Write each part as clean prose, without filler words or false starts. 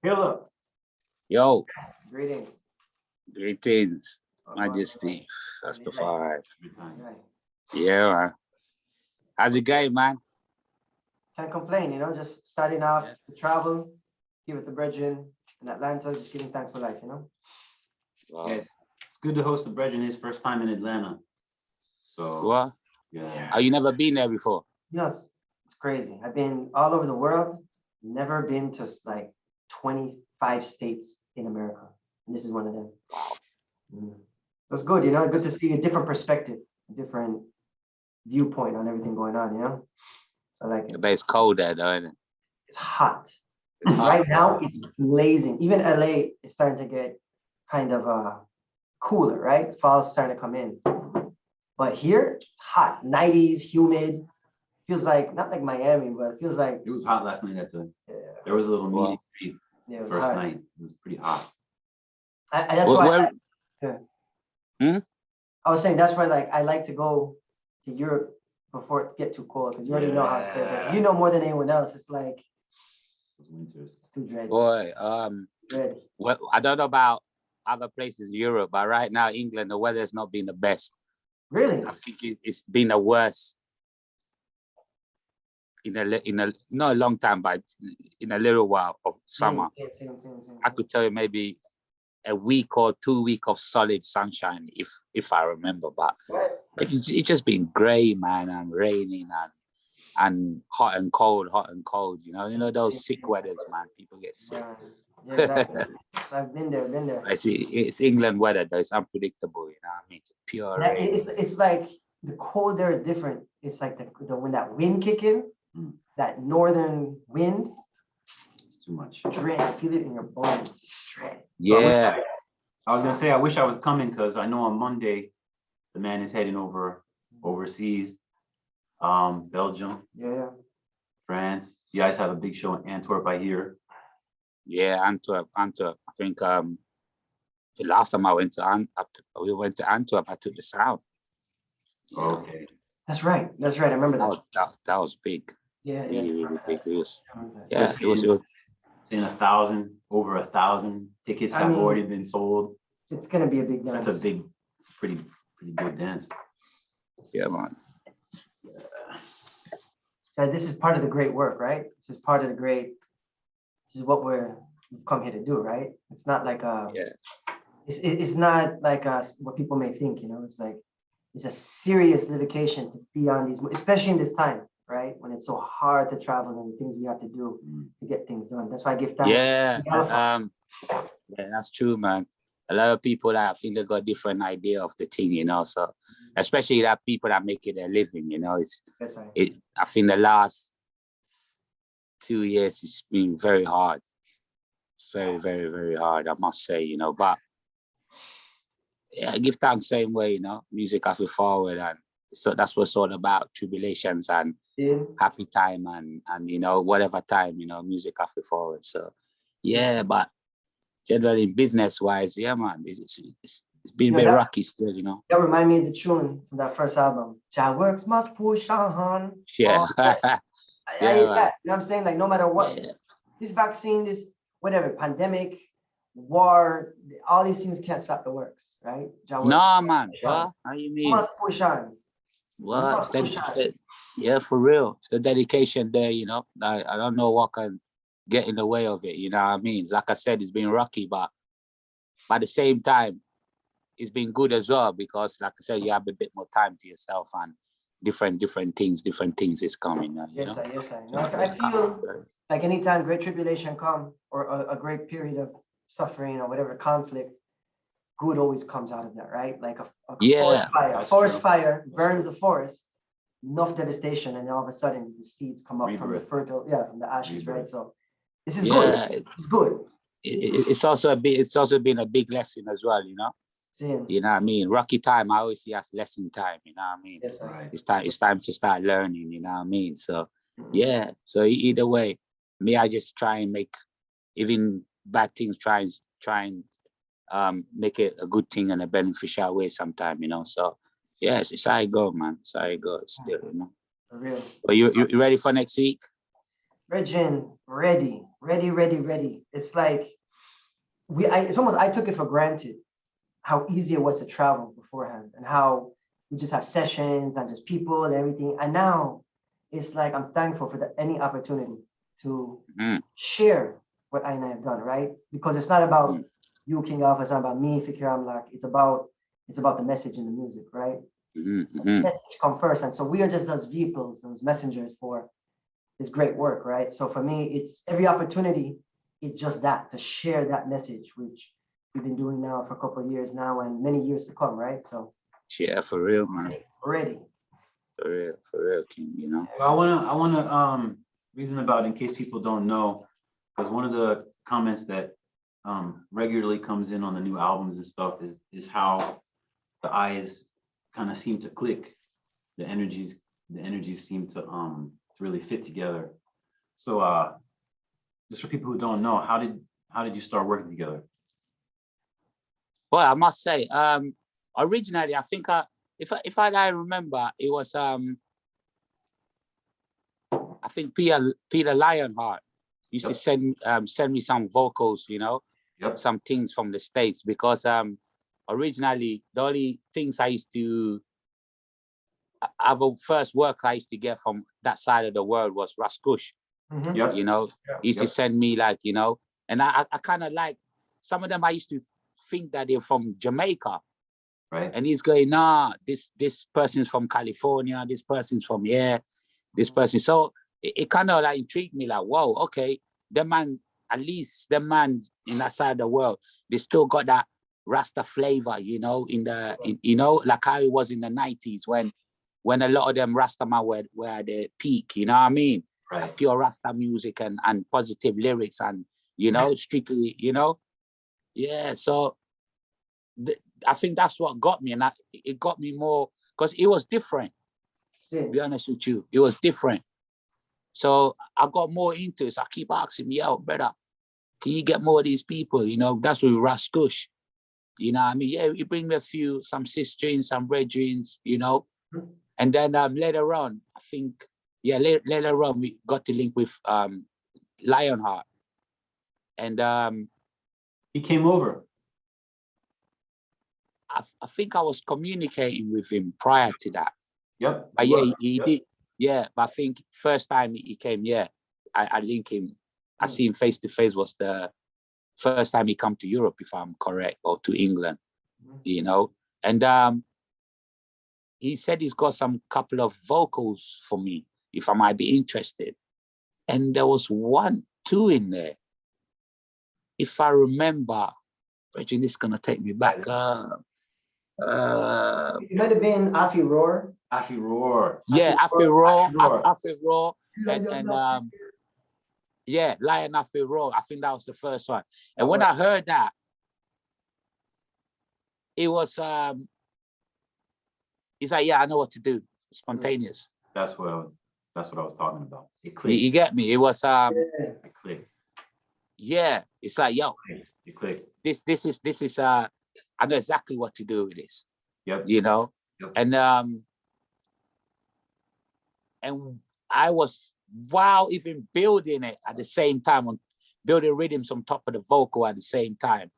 Hello. Yo, Greetings. greetings, Majesty, RASTAFARI. Right. Yeah, man. How's it going, man? Can't complain, just starting off the travel here with the brethren in Atlanta, just giving thanks for life, Wow. Yes, it's good to host the brethren his first time in Atlanta. So What? yeah. Oh, you never been there before? It's crazy. I've been all over the world, never been to like 25 states in America. And this is one of them. Wow. So it's good, good to see a different perspective, a different viewpoint on everything going on, I like it. But it's cold there, though, isn't it? It's hot. It's hot. Right now, it's blazing. Even LA is starting to get kind of cooler, right? Fall's starting to come in. But here, it's hot. 90s, humid. Feels like, not like Miami, but it feels like. It was hot last night there was a little Wow. meeting Yeah, it was first hot. night. It was pretty hot. That's why. Hmm? I was saying that's why, like, I like to go to Europe before it get too cold, because you already know how it's there. You know more than anyone else. It's like Those winters. it's too dread. Boy, Dread. well, I don't know about other places in Europe, but right now, England, the weather's not been the best. Really? I think it's been the worst in not a long time, but in a little while of summer. Same. I could tell you maybe a week or 2 weeks of solid sunshine, if I remember. But it's just been grey, man, and raining and hot and cold. You know those sick weathers, man. People get sick. Yeah, exactly. I've been there. I see. It's England weather, though. It's unpredictable. You know what I mean? It's pure rain. It's like the cold there is different. It's like when that wind kick in, that northern wind. It's too much. Dread. Feel it in your bones. Dread. Yeah. So I was gonna say I wish I was coming because I know on Monday the man is heading overseas. Belgium, Yeah. France. You guys have a big show in Antwerp, I hear. Yeah, Antwerp. I think the last time I went to we went to Antwerp. I took the sound. You know, Okay. That's right. I remember that. that was big. Yeah. Really big. It was. I remember that. Yeah, it was. Saying over 1,000 tickets have already been sold. It's gonna be a big dance. That's it's a pretty big dance. Yeah, man. So this is part of the great work, right? This is what we've come here to do, right? It's not like it's not like what people may think, it's like it's a serious dedication to be on these, especially in this time, right? When it's so hard to travel and the things we have to do to get things done. That's why I give thanks. Yeah, yeah, that's true, man. A lot of people, I think they got a different idea of the thing, so especially that people that make it a living, I think the last 2 years it's been very hard. Very, very, very hard, I must say, but yeah, I give thanks same way, music has to forward, and so that's what's all about, tribulations and happy time and whatever time, music has to forward. So yeah, but generally business wise, yeah, man, it's been very rocky still, That remind me of the tune from that first album. Jah works must push on. Yeah. Yeah, you know what I'm saying? Like no matter what, this vaccine, this whatever, pandemic, war, all these things can't stop the works, right? No, man. What? How you mean? Must push on. What? Yeah, for real. It's the dedication there, I don't know what can get in the way of it, you know what I mean? Like I said, it's been rocky, but at the same time, it's been good as well, because like I said, you have a bit more time to yourself and different things is coming. Yes, I know. I feel like anytime great tribulation come or a great period of suffering or whatever conflict, good always comes out of that, right? Like a forest fire burns the forest, enough devastation, and all of a sudden the seeds come up from the from the ashes, right? So this is good. It's good. It's also been a big lesson as well, You know what I mean? Rocky time, I always see as lesson time, you know what I mean? Yes, right. It's time to start learning, you know what I mean? So yeah, so either way, me, I just try and make even bad things, try and make it a good thing and a beneficial way sometime, So yes, it's how it go, man. It's how it goes still, For real. But you ready for next week? Regin, ready. It's like it's almost, I took it for granted how easy it was to travel beforehand and how we just have sessions and just people and everything. And now it's like I'm thankful for any opportunity to share what I have done, right? Because it's not about you, King Alpha, it's not about me, Fikir Amlak. It's about the message in the music, right? The message come first. And so we are just those vehicles, those messengers for this great work, right? So for me, it's every opportunity is just that, to share that message, which we've been doing now for a couple of years now and many years to come, right? So yeah, for real, man. Ready. For real, King, you know. Well, I wanna reason about, in case people don't know, because one of the comments that regularly comes in on the new albums and stuff is how the eyes kind of seem to click. The energies seem to really fit together. So just for people who don't know, how did you start working together? Well, I must say, originally, I think if I remember, it was I think Peter Lionheart used to send me some vocals, you know, some things from the States, because originally the only things I used to first work I used to get from that side of the world was Raskush. You know, he used to send me, like, you know, and I kind of like some of them. I used to think that they're from Jamaica, right? And he's going, nah, this person's from California, this person's from here, this person. So it kind of like intrigued me, like, whoa, okay, the man, at least the man in that side of the world, they still got that Rasta flavor, you know, you know, like how it was in the 90s when a lot of them Rasta man were at their peak, you know what I mean? Right. Like pure Rasta music and positive lyrics and, you know, strictly, you know? Yeah, so I think that's what got me, and it got me more, because it was different. To be honest with you, it was different. So I got more into it. So I keep asking me, yo, brother, can you get more of these people? You know, that's with Raskush. You know what I mean? Yeah, you bring me some sisterins, some brethrens, you know. And then later on, I think, yeah, later on, we got to link with Lionheart. And he came over. I think I was communicating with him prior to that. Yep. But yeah, he did. Yeah, but I think first time he came, yeah, I link him. I see him face to face was the first time he come to Europe, if I'm correct, or to England, you know. And he said he's got some couple of vocals for me, if I might be interested. And there was 1, 2 in there. If I remember, Reggie, this is gonna take me back. It might have been Afi Roar. Afi Roar. Yeah, Afi Roar. And yeah, Lion Afi Roar. I think that was the first one. And when I heard that, it was he's like, yeah, I know what to do. Spontaneous. That's what I was talking about. It clicked. You get me? It was it clicked. Yeah, it's like, yo, it clicked. This is I know exactly what to do with this. Yep. You know? Yep. And I was, while even building it at the same time, on building rhythms on top of the vocal at the same time,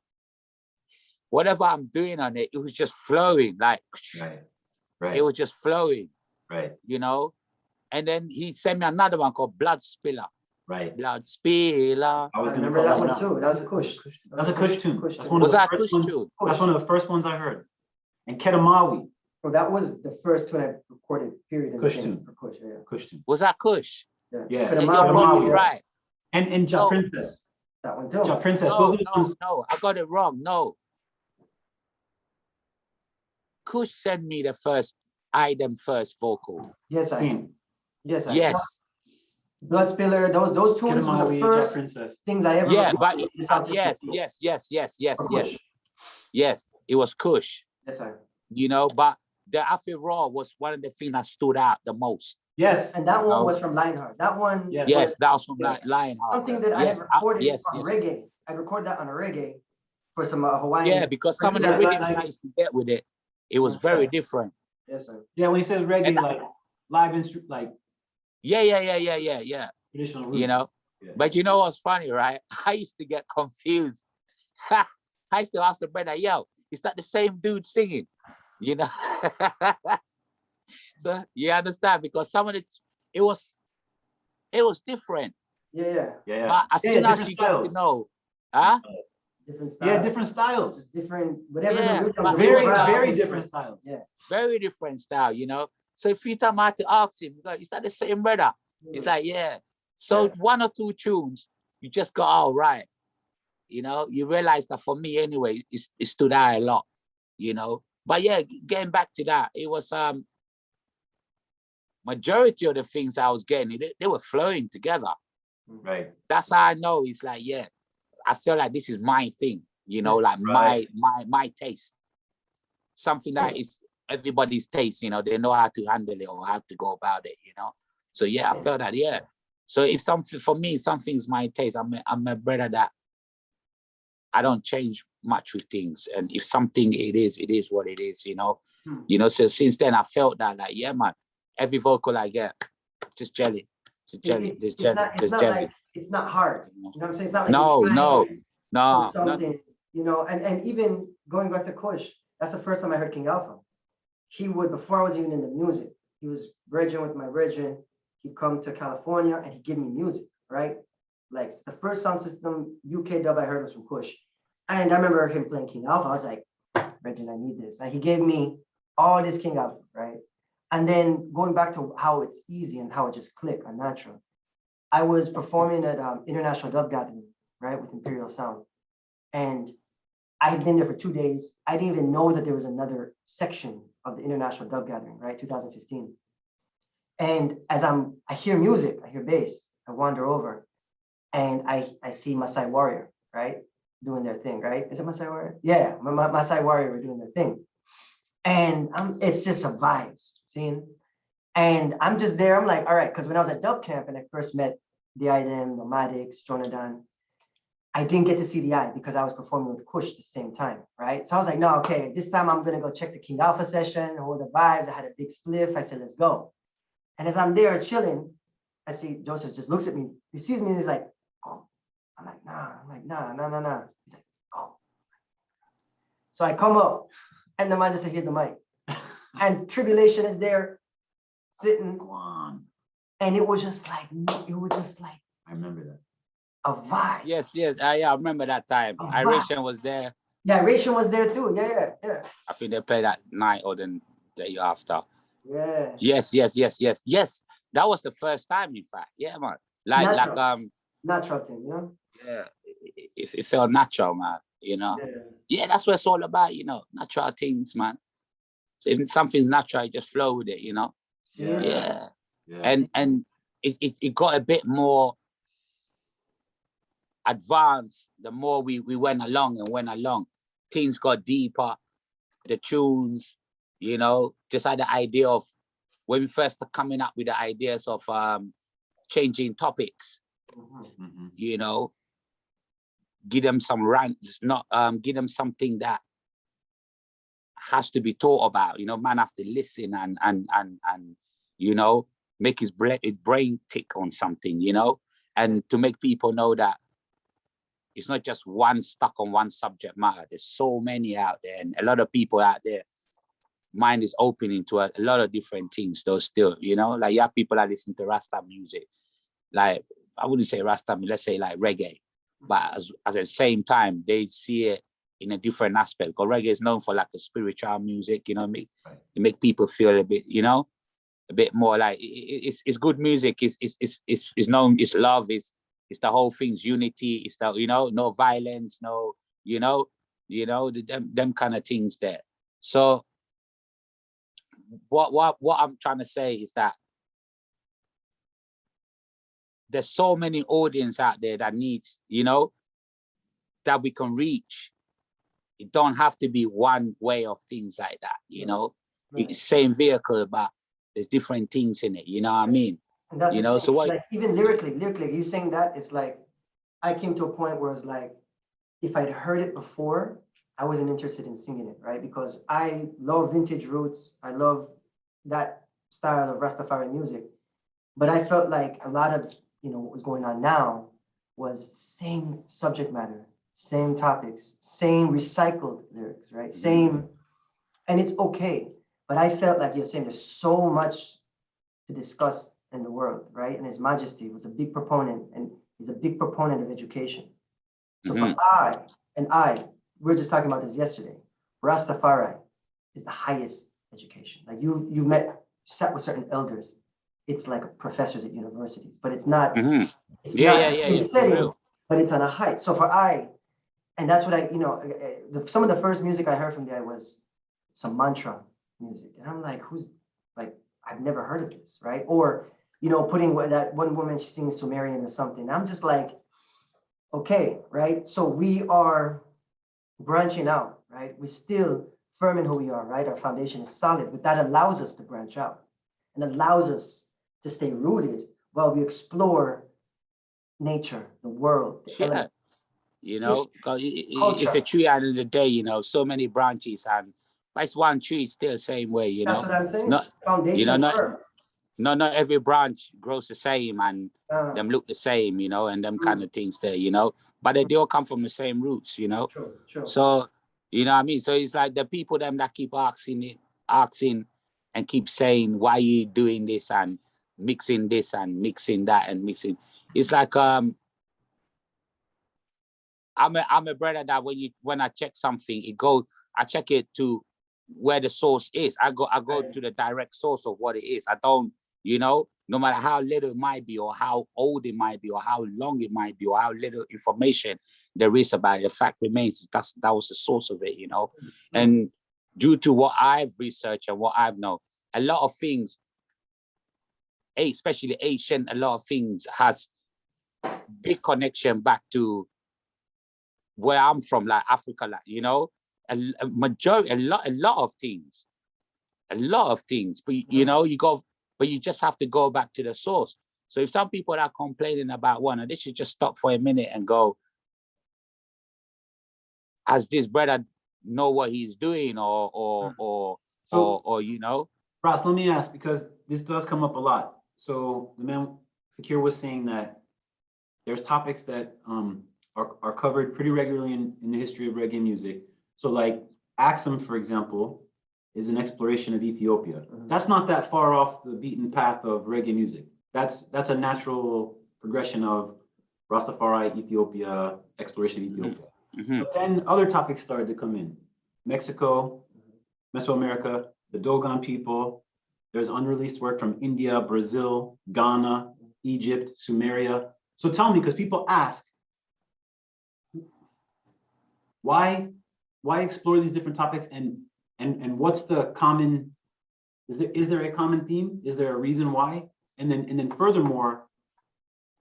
whatever I'm doing on it, it was just flowing, like, right. It was just flowing, right? You know. And then he sent me another one called Blood Spiller. Right. Blood Spiller. I was remember that one too. That was a Kush. That's a Kush tune. That's one was of the that first Kush ones. tune? That's one of the first ones I heard. And Kedamawi. Oh, that was the first tune I recorded. Period. Kush tune. For Kush, yeah. Kush tune. Was that Kush? Yeah. Kedamawi, right. And Ja Princess. That one too. Ja Princess. No, I got it wrong. No. Kush sent me the first vocal. Yes, Yes. Blood Spiller, those tunes were the first things I ever. Yeah, but yes. It was Kush. Yes, sir. You know, but the Afi Raw was one of the things that stood out the most. Yes, and that one was from Lionheart. That one. Yes, that was from Lionheart. Something that I recorded on reggae. I recorded that on a reggae for some Hawaiian. Yeah, because some of the rhythms I used to get with it, it was very different. Yes, sir. Yeah, when he says reggae, like live instrument, like. Yeah. Traditional you roots. know. Yeah. But you know what's funny, right? I used to get confused. I used to ask the brother, yo, is that the same dude singing? You know? So you understand, because some of it was different. Yeah. But as soon as different you get to styles. know, huh? Different styles. Yeah, different styles. It's different, whatever Yeah, the rhythm, but the it Very, was, vibe very is different styles. Yeah. very different style, you know. So if you tell me to ask him, is that the same brother? It's like, yeah. So one or two tunes, you just go, all right. You know, you realize that for me anyway, it stood out a lot, you know. But yeah, getting back to that, it was majority of the things I was getting, they were flowing together. Right. That's how I know it's like, yeah, I feel like this is my thing, you know, like Right. my taste. Something that is everybody's taste, you know, they know how to handle it or how to go about it, you know. So yeah, I felt that, yeah. So if something for me, something's my taste, I'm a brother that I don't change much with things. And if something it is what it is, you know. You know, so since then I felt that, like, yeah, man, every vocal I get, just jelly. Just jelly. It's not hard. You know what I'm saying? It's not like no. something, you know, and even going back to Kush, that's the first time I heard King Alpha. He would, before I was even in the music, he was bridging with my bridging. He'd come to California and he'd give me music, right? Like the first sound system UK dub I heard was from Kush. And I remember him playing King Alpha. I was like, Bridget, I need this. And he gave me all this King Alpha, right? And then going back to how it's easy and how it just clicked and natural. I was performing at International Dub Gathering, right, with Imperial Sound. And I had been there for 2 days. I didn't even know that there was another section of the International Dub Gathering, right, 2015. And as I hear music, I hear bass, I wander over, and I see Maasai Warrior, right, doing their thing, right? Is it Maasai Warrior? Yeah, Maasai Warrior were doing their thing. And it's just a vibes, seeing. And I'm just there, I'm like, all right, because when I was at Dub Camp and I first met the Idem, Nomadics, Jonadan, I didn't get to see the eye because I was performing with Kush at the same time, right? So I was like, no, okay, this time I'm gonna go check the King Alpha session, hold the vibes. I had a big spliff. I said, let's go. And as I'm there chilling, I see Joseph just looks at me. He sees me and he's like, oh. I'm like, nah. I'm like, nah. He's like, oh. So I come up and the man just hit the mic. And Tribulation is there sitting. Go on. And it was just like, I remember that. A vibe. Yes. Yeah, I remember that time. Iration was there. Yeah, Iration was there too. Yeah. I think they played that night or the day after. Yeah. Yes. That was the first time, in fact. Yeah, man. Natural thing, you know? Yeah. It felt natural, man. You know? Yeah, that's what it's all about, you know, natural things, man. So if something's natural, you just flow with it, you know? Yeah. And it got a bit more advanced the more we went along. Things got deeper, the tunes, you know, just had the idea of when we first coming up with the ideas of changing topics, you know, give them some rants, not give them something that has to be thought about, you know, man have to listen and you know, make his brain tick on something, you know, and to make people know that it's not just one stuck on one subject matter. There's so many out there, and a lot of people out there, mind is opening to a lot of different things, though, still, you know, like you have people that listen to Rasta music, like, I wouldn't say Rasta, let's say like reggae, but at the same time, they see it in a different aspect, because reggae is known for like a spiritual music, you know what I mean? It make people feel a bit, you know, a bit more like, it's good music, it's known, it's love, it's the whole thing's unity, it's the, you know, no violence, no, you know, them kind of things there. So what I'm trying to say is that there's so many audience out there that needs, you know, that we can reach. It don't have to be one way of things like that, you know. It's same vehicle, but there's different things in it, you know what I mean? And that's, you know, so what, like, even lyrically, you saying that, it's like, I came to a point where it's like, if I'd heard it before, I wasn't interested in singing it, right? Because I love vintage roots. I love that style of Rastafari music. But I felt like a lot of what was going on now was same subject matter, same topics, same recycled lyrics, right? Same, and it's okay. But I felt like you're saying there's so much to discuss in the world, right? And His Majesty was a big proponent, and he's a big proponent of education. So for we were just talking about this yesterday. Rastafari is the highest education. Like you sat with certain elders. It's like professors at universities, but it's not. It's not the same setting, but it's on a height. So and that's what some of the first music I heard from there was some mantra music, and I'm like, I've never heard of this, right? Or putting that one woman, she sings Sumerian or something. I'm just like, okay, right? So we are branching out, right? We're still firm in who we are, right? Our foundation is solid, but that allows us to branch out and allows us to stay rooted while we explore nature, the world, the elements. It's a tree at the end of the day, so many branches, and it's one tree, still the same way, That's what I'm saying. Foundation firm. Not every branch grows the same and them look the same, and them kind of things there, but they all come from the same roots, True. So, what I mean? So it's like the people them that keep asking and keep saying, why you doing this and mixing this and mixing that and mixing. It's like, I'm a brother that when I check something, I check it to where the source is. I go to the direct source of what it is. I don't, no matter how little it might be, or how old it might be, or how long it might be, or how little information there is about it, the fact remains that was the source of it, And due to what I've researched and what I've known, a lot of things, especially ancient, a lot of things has big connection back to where I'm from, like Africa, like, a lot of things, but you just have to go back to the source. So if some people are complaining about one, they should just stop for a minute and go, has this brother know what he's doing, or Ross, let me ask, because this does come up a lot. So the man Fikir was saying that there's topics that are covered pretty regularly in the history of reggae music. So like Axum, for example, is an exploration of Ethiopia. That's not that far off the beaten path of reggae music. That's a natural progression of Rastafari, Ethiopia, exploration of Ethiopia. But then other topics started to come in. Mexico, Mesoamerica, the Dogon people. There's unreleased work from India, Brazil, Ghana, Egypt, Sumeria. So tell me, because people ask, why explore these different topics, and what's the common, is there a common theme? Is there a reason why? And then furthermore,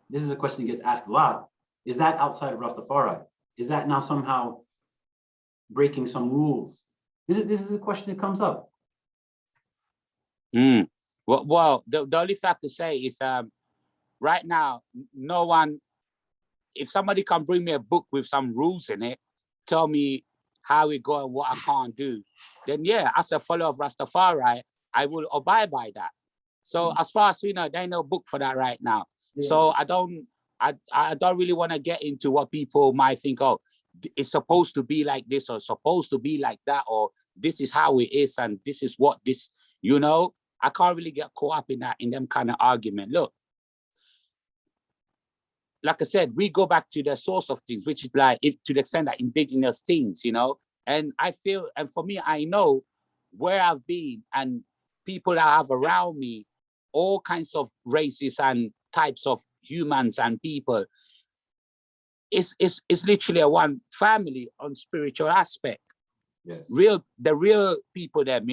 this is a question that gets asked a lot, is that outside of Rastafari? Is that now somehow breaking some rules? This is a question that comes up. Well, the only fact to say is right now, no one, if somebody can bring me a book with some rules in it, tell me how it go and what I can't do, then yeah, as a follower of Rastafari, I will abide by that. So as far as we know, there ain't no book for that right now. Yes. So I don't really want to get into what people might think, oh, it's supposed to be like this, or supposed to be like that, or this is how it is, and this is what this, I can't really get caught up in them kind of argument. Look, like I said, we go back to the source of things, which is like, to the extent that indigenous things, and I feel, and for me, I know where I've been and people that I have around me, all kinds of races and types of humans and people. It's literally a one family on spiritual aspect. Yes. The real people, them,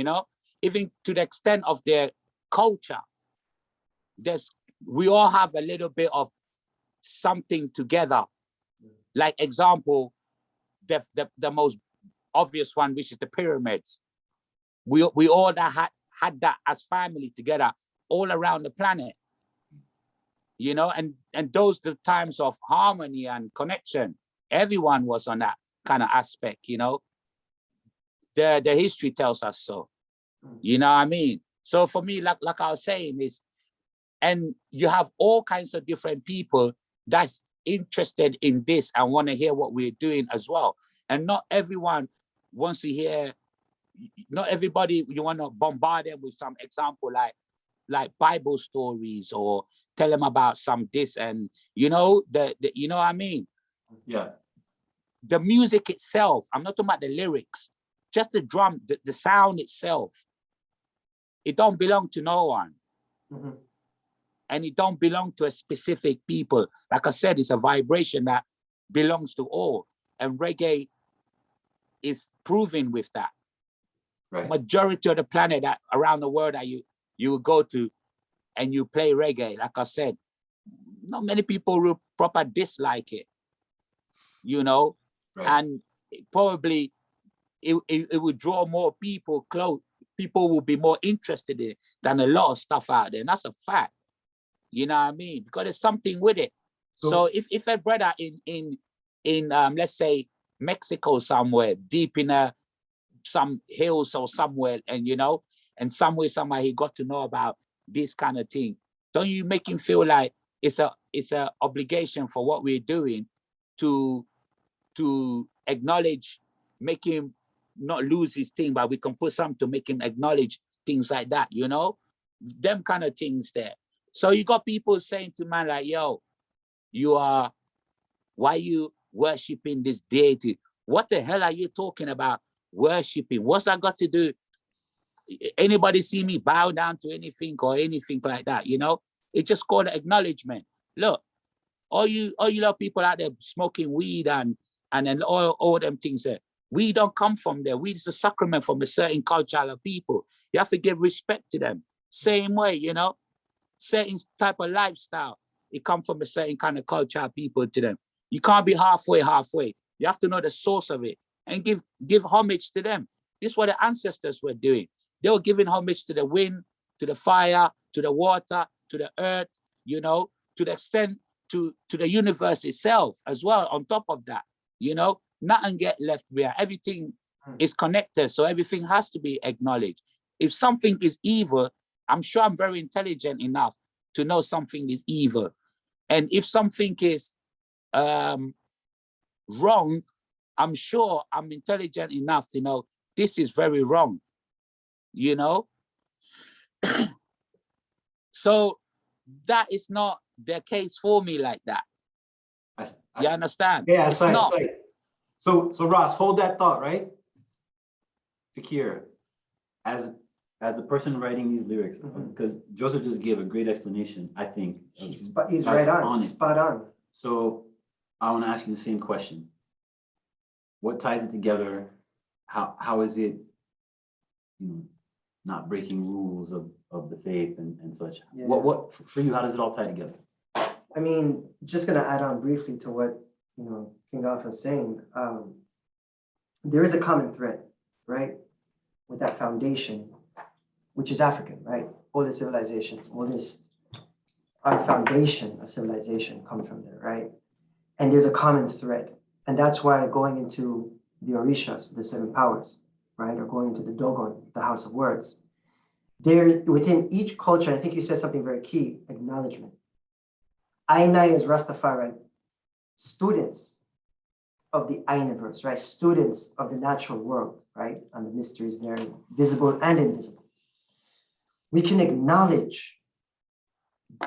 even to the extent of their culture. We all have a little bit of something together. Like example, the most obvious one, which is the pyramids. We all that had that as family together all around the planet. And those the times of harmony and connection. Everyone was on that kind of aspect, The history tells us so. You know what I mean? So for me, like I was saying, is And you have all kinds of different people that's interested in this and want to hear what we're doing as well. And not everyone wants to hear, not everybody, you want to bombard them with some example like Bible stories or tell them about some this and, you know, you know what I mean? Yeah. The music itself, I'm not talking about the lyrics, just the drum, the sound itself. It don't belong to no one. Mm-hmm. And it don't belong to a specific people. Like I said, it's a vibration that belongs to all. And reggae is proving with that. Right. Majority of the planet that around the world that you will go to and you play reggae, like I said, not many people will proper dislike it, you know, right. And probably it would draw more people close. People will be more interested in it than a lot of stuff out there. And that's a fact. You know what I mean? Because there's something with it. So if a brother in let's say Mexico somewhere, deep in some hills or somewhere, and you know, and somewhere he got to know about this kind of thing, don't you make him feel like it's a obligation for what we're doing to acknowledge, make him not lose his thing, but we can put something to make him acknowledge things like that, you know, them kind of things there. So you got people saying to man like, yo, why you worshiping this deity? What the hell are you talking about worshiping? What's that got to do? Anybody see me bow down to anything or anything like that, you know? It's just called acknowledgement. Look, all you lot people out there smoking weed and then all them things there. We don't come from there. Weed is a sacrament from a certain culture of people. You have to give respect to them. Same way, you know? Certain type of lifestyle, it comes from a certain kind of culture of people to them. You can't be halfway. You have to know the source of it and give homage to them. This is what the ancestors were doing. They were giving homage to the wind, to the fire, to the water, to the earth, you know, to the extent to the universe itself as well. On top of that, you know, nothing get left behind. Everything is connected, so everything has to be acknowledged. If something is evil, I'm sure I'm very intelligent enough to know something is evil. And if something is wrong, I'm sure I'm intelligent enough to know this is very wrong, you know? So that is not the case for me like that. You understand? Yeah, it's not. So Ross, hold that thought, right? Fikir, as the person writing these lyrics, because Joseph just gave a great explanation, I think. He's right on, spot on. So I want to ask you the same question. What ties it together? How is it, you know, not breaking rules of the faith and such? Yeah. What for you, how does it all tie together? I mean, just gonna add on briefly to what, you know, King Alpha is saying. There is a common thread, right, with that foundation, which is African, right? All the civilizations, our foundation of civilization comes from there, right? And there's a common thread. And that's why going into the Orishas, the 7 powers, right? Or going into the Dogon, the house of words. There, within each culture, I think you said something very key, acknowledgement. Ainai is Rastafari, students of the universe, right? Students of the natural world, right? And the mysteries there, visible and invisible. We can acknowledge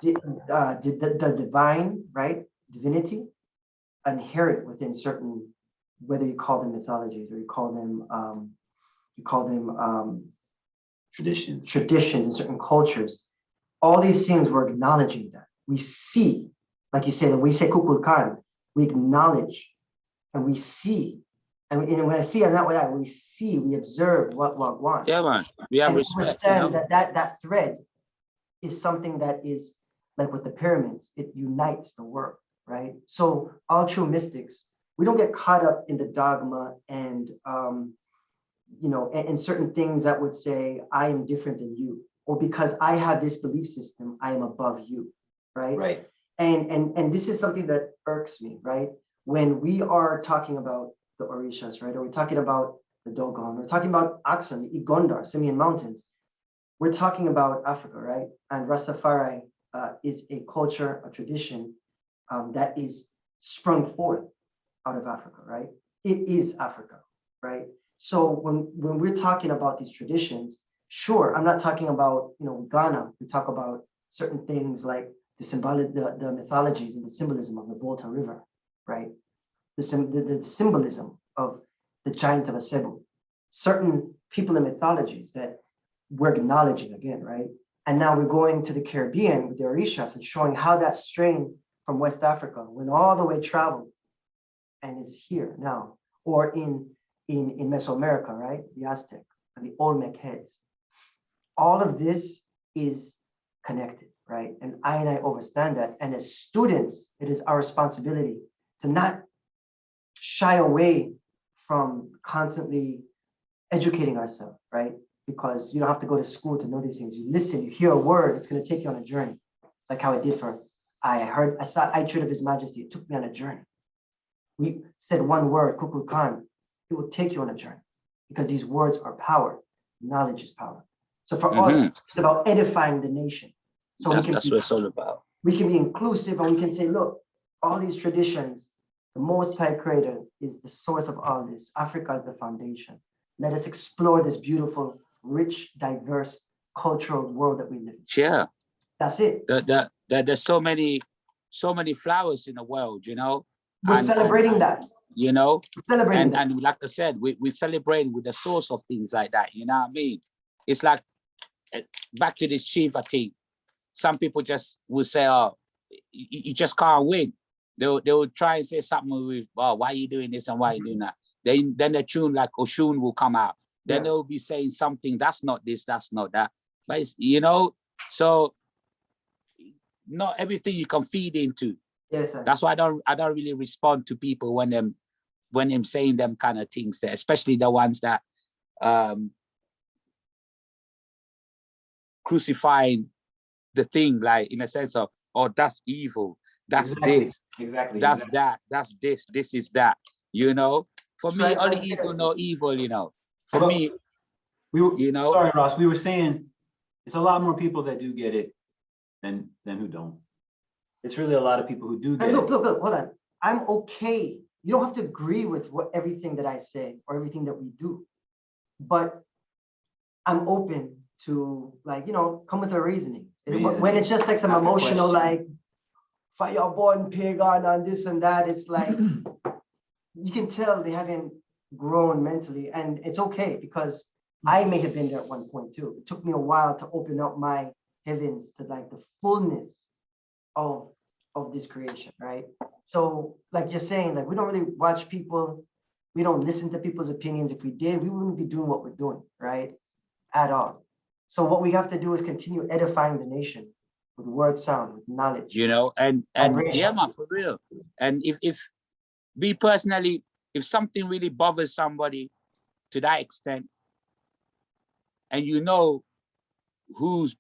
the divine, right? Divinity, inherent within certain, whether you call them mythologies or you call them traditions in certain cultures. All these things, we're acknowledging that. We see, like you say, when we say Kukulkan, we acknowledge and we see. And when I see, I'm not with that. We see, we observe what wants. Yeah, man. We have respect. Understand that thread is something that is like with the pyramids. It unites the world, right? So all true mystics, we don't get caught up in the dogma and you know, and certain things that would say I am different than you, or because I have this belief system, I am above you, right? Right. And this is something that irks me, right? When we are talking about the Orishas, right? Or we're talking about the Dogon, we're talking about Aksum, the Igondar, Simeon Mountains. We're talking about Africa, right? And Rastafari is a culture, a tradition that is sprung forth out of Africa, right? It is Africa, right? So when we're talking about these traditions, sure, I'm not talking about, Ghana. We talk about certain things like the mythologies and the symbolism of the Volta River, right? The symbolism of the giant of Asebu. Certain people in mythologies that we're acknowledging again, right? And now we're going to the Caribbean with the Orishas and showing how that strain from West Africa went all the way traveled and is here now, or in Mesoamerica, right? The Aztec and the Olmec heads. All of this is connected, right? And I understand that. And as students, it is our responsibility to not shy away from constantly educating ourselves, right? Because you don't have to go to school to know these things. You listen, you hear a word, it's going to take you on a journey, like how it did for I saw I treat of His Majesty. It took me on a journey. We said one word, Kukul Khan. It will take you on a journey because these words are power. Knowledge is power. So for us, it's about edifying the nation. So that's what it's all about. We can be inclusive and we can say, look, all these traditions, the Most High Creator is the source of all this. Africa is the foundation. Let us explore this beautiful, rich, diverse, cultural world that we live in. Yeah. That's it. There's so many flowers in the world, We're celebrating that. We're celebrating that. And like I said, we celebrate with the source of things like that. You know what I mean? It's like back to this Shiva thing. Some people just will say, "Oh, you just can't win." They will try and say something with, "Oh, why are you doing this and why are you doing that?" Then the tune like Oshun will come out. Then they'll be saying something that's not this, that's not that. But it's, so not everything you can feed into. Yes, sir. That's why I don't really respond to people when them saying them kind of things there, especially the ones that crucifying the thing, like in a sense of, oh, that's evil, that's this, that's that, that's this is that, For me, only evil, no evil, For me, Sorry, Ross, we were saying it's a lot more people that do get it than who don't. It's really a lot of people who do get it. Look, hold on. I'm okay. You don't have to agree with everything that I say or everything that we do, but I'm open to, like, come with a reasoning. When it's just like some emotional, like fireborn pagan and this and that, it's like you can tell they haven't grown mentally, and it's okay because I may have been there at one point too. It took me a while to open up my heavens to like the fullness of this creation, right? So like you're saying, like we don't really watch people, we don't listen to people's opinions. If we did, we wouldn't be doing what we're doing, right? At all. So what we have to do is continue edifying the nation with word sound, with knowledge. And yeah, man, for real. And if me personally, if something really bothers somebody to that extent, and who's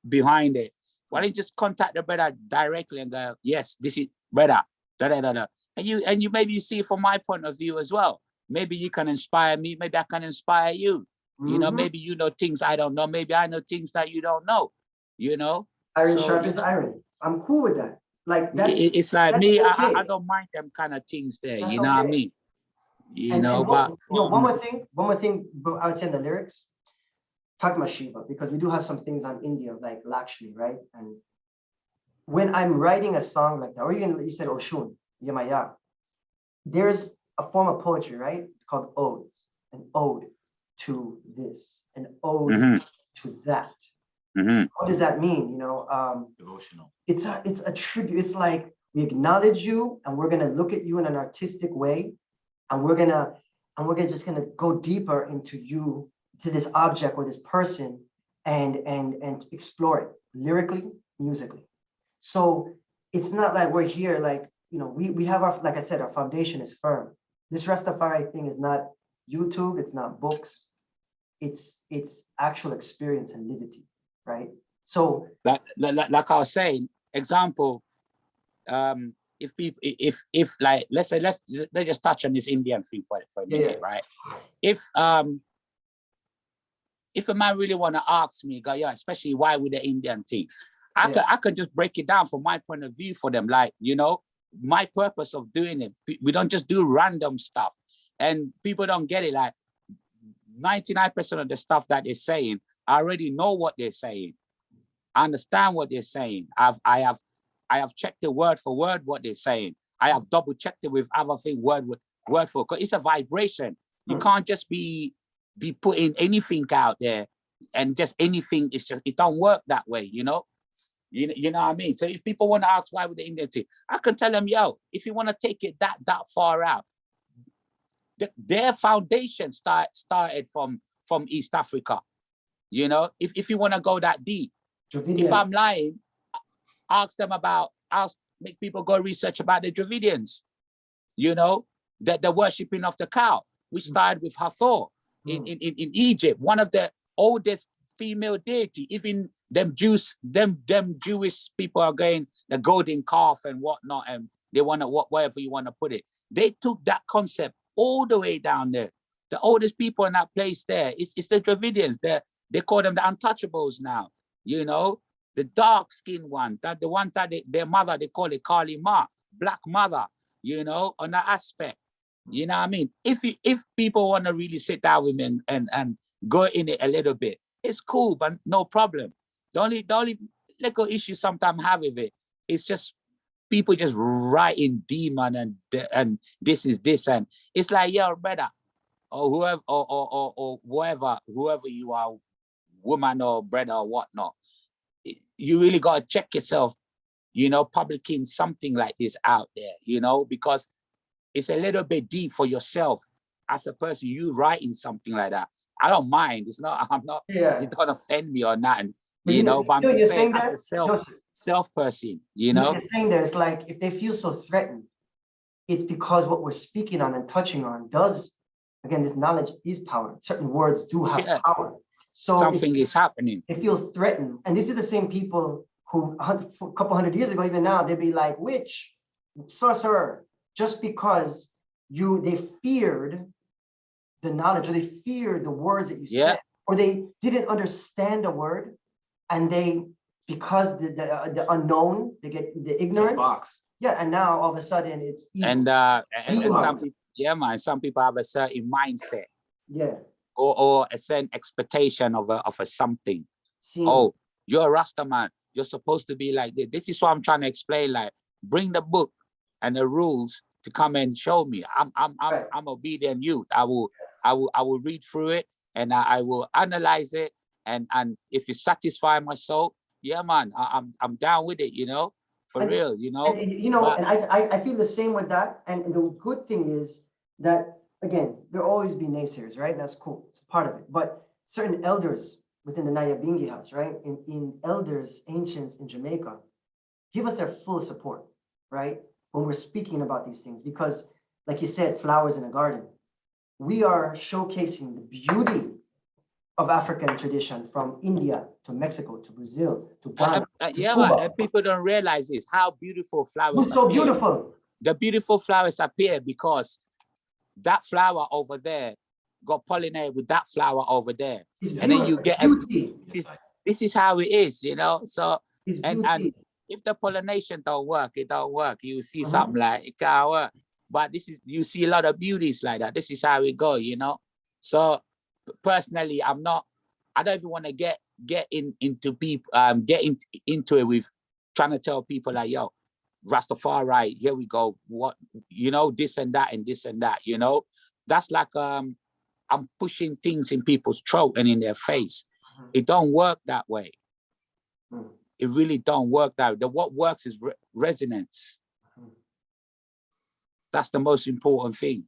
behind it, why don't you just contact the brother directly and go, yes, this is brother, And you maybe you see it from my point of view as well. Maybe you can inspire me, maybe I can inspire you. Maybe you know things I don't know, maybe I know things that you don't know, Iron sharpens iron. I'm cool with that. Like it's like that's me, okay. I don't mind them kind of things there, That's what I mean? But one more thing, I would say in the lyrics, talk about Shiva, because we do have some things on India like Lakshmi, right? And when I'm writing a song like that, or you said Oshun, Yamaya, there's a form of poetry, right? It's called odes, an ode to this, an ode to that. What does that mean? Devotional. It's a tribute. It's like we acknowledge you, and we're gonna look at you in an artistic way, and we're just gonna go deeper into you, to this object or this person, and explore it lyrically, musically. So it's not like we're here, like, we have our, like I said, our foundation is firm. This Rastafari thing is not YouTube, it's not books, it's actual experience and liberty, right? So like I was saying, example, if people, if like, let's just touch on this Indian thing for a minute, right? If a man really want to ask me, go, yeah, especially why with the Indian thing, I could just break it down from my point of view for them. Like, you know, my purpose of doing it, we don't just do random stuff, and people don't get it. Like 99% of the stuff that they're saying, I already know what they're saying. I understand what they're saying. I have checked it word for word what they're saying. I have double checked it with other things word for, because it's a vibration. You can't just be putting anything out there and just anything. It's just, it don't work that way, you know. You know what I mean? So if people want to ask why with the Indian thing, I can tell them, yo, if you want to take it that far out, their foundation started from East Africa. You know, if you want to go that deep, if I'm lying, ask make people go research about the Dravidians. You know, the worshipping of the cow, which started with Hathor in Egypt, one of the oldest female deity. Even them Jews, them Jewish people are going the golden calf and whatnot, and they want to whatever you want to put it. They took that concept all the way down there. The oldest people in that place there, it's the Dravidians. They call them the untouchables now. You know, the dark-skinned one, the one that their mother, they call it Kali Ma, Black Mother. You know, on that aspect. You know what I mean? If people want to really sit down with me and go in it a little bit, it's cool, but no problem. The only little issue sometimes have with it, it's just people just writing demon and this is this, and it's like, yo, brother, or whoever or whoever you are, woman or brother or whatnot, you really gotta check yourself, you know, publishing something like this out there, you know, because it's a little bit deep for yourself as a person. You writing something like that, I don't mind. It's not, I'm not, it don't offend me or nothing, you know, but I'm just saying as a self person, you know. You're saying that it's like, if they feel so threatened, it's because what we're speaking on and touching on does, again, this knowledge is power. Certain words do have power. So something is happening. They feel threatened. And these are the same people who a couple hundred years ago, even now, they'd be like, witch, sorcerer, just because they feared the knowledge, or they feared the words that you said, or they didn't understand a word, and because the unknown, they get the ignorance. And now all of a sudden it's easy. And some people, some people have a certain mindset. Or a certain expectation of a something. Oh, you're a Rasta man. You're supposed to be like this. This is what I'm trying to explain. Like, bring the book and the rules to come and show me. I'm obedient youth. I will read through it, and I will analyze it. And if it satisfies my soul, yeah, man, I'm down with it. You know, for real. You know. And I feel the same with that. And the good thing is that, again, there'll always be naysayers, right? That's cool. It's a part of it. But certain elders within the Nyabingi house, right? In elders, ancients in Jamaica, give us their full support, right? When we're speaking about these things, because like you said, flowers in a garden, we are showcasing the beauty of African tradition from India to Mexico to Brazil to Ghana. And people don't realize this, how beautiful flowers appear. So beautiful. The beautiful flowers appear because that flower over there got pollinated with that flower over there. And then you get this is how it is, you know. So and if the pollination don't work, it don't work. You see something like it can't work. But you see a lot of beauties like that. This is how we go, you know. So personally, I don't even want to get into people, into it with trying to tell people like, yo, Rastafari, here we go. What, you know, this and that and this and that, you know. That's like I'm pushing things in people's throat and in their face. It don't work that way. It really don't work that way. What works is resonance. That's the most important thing.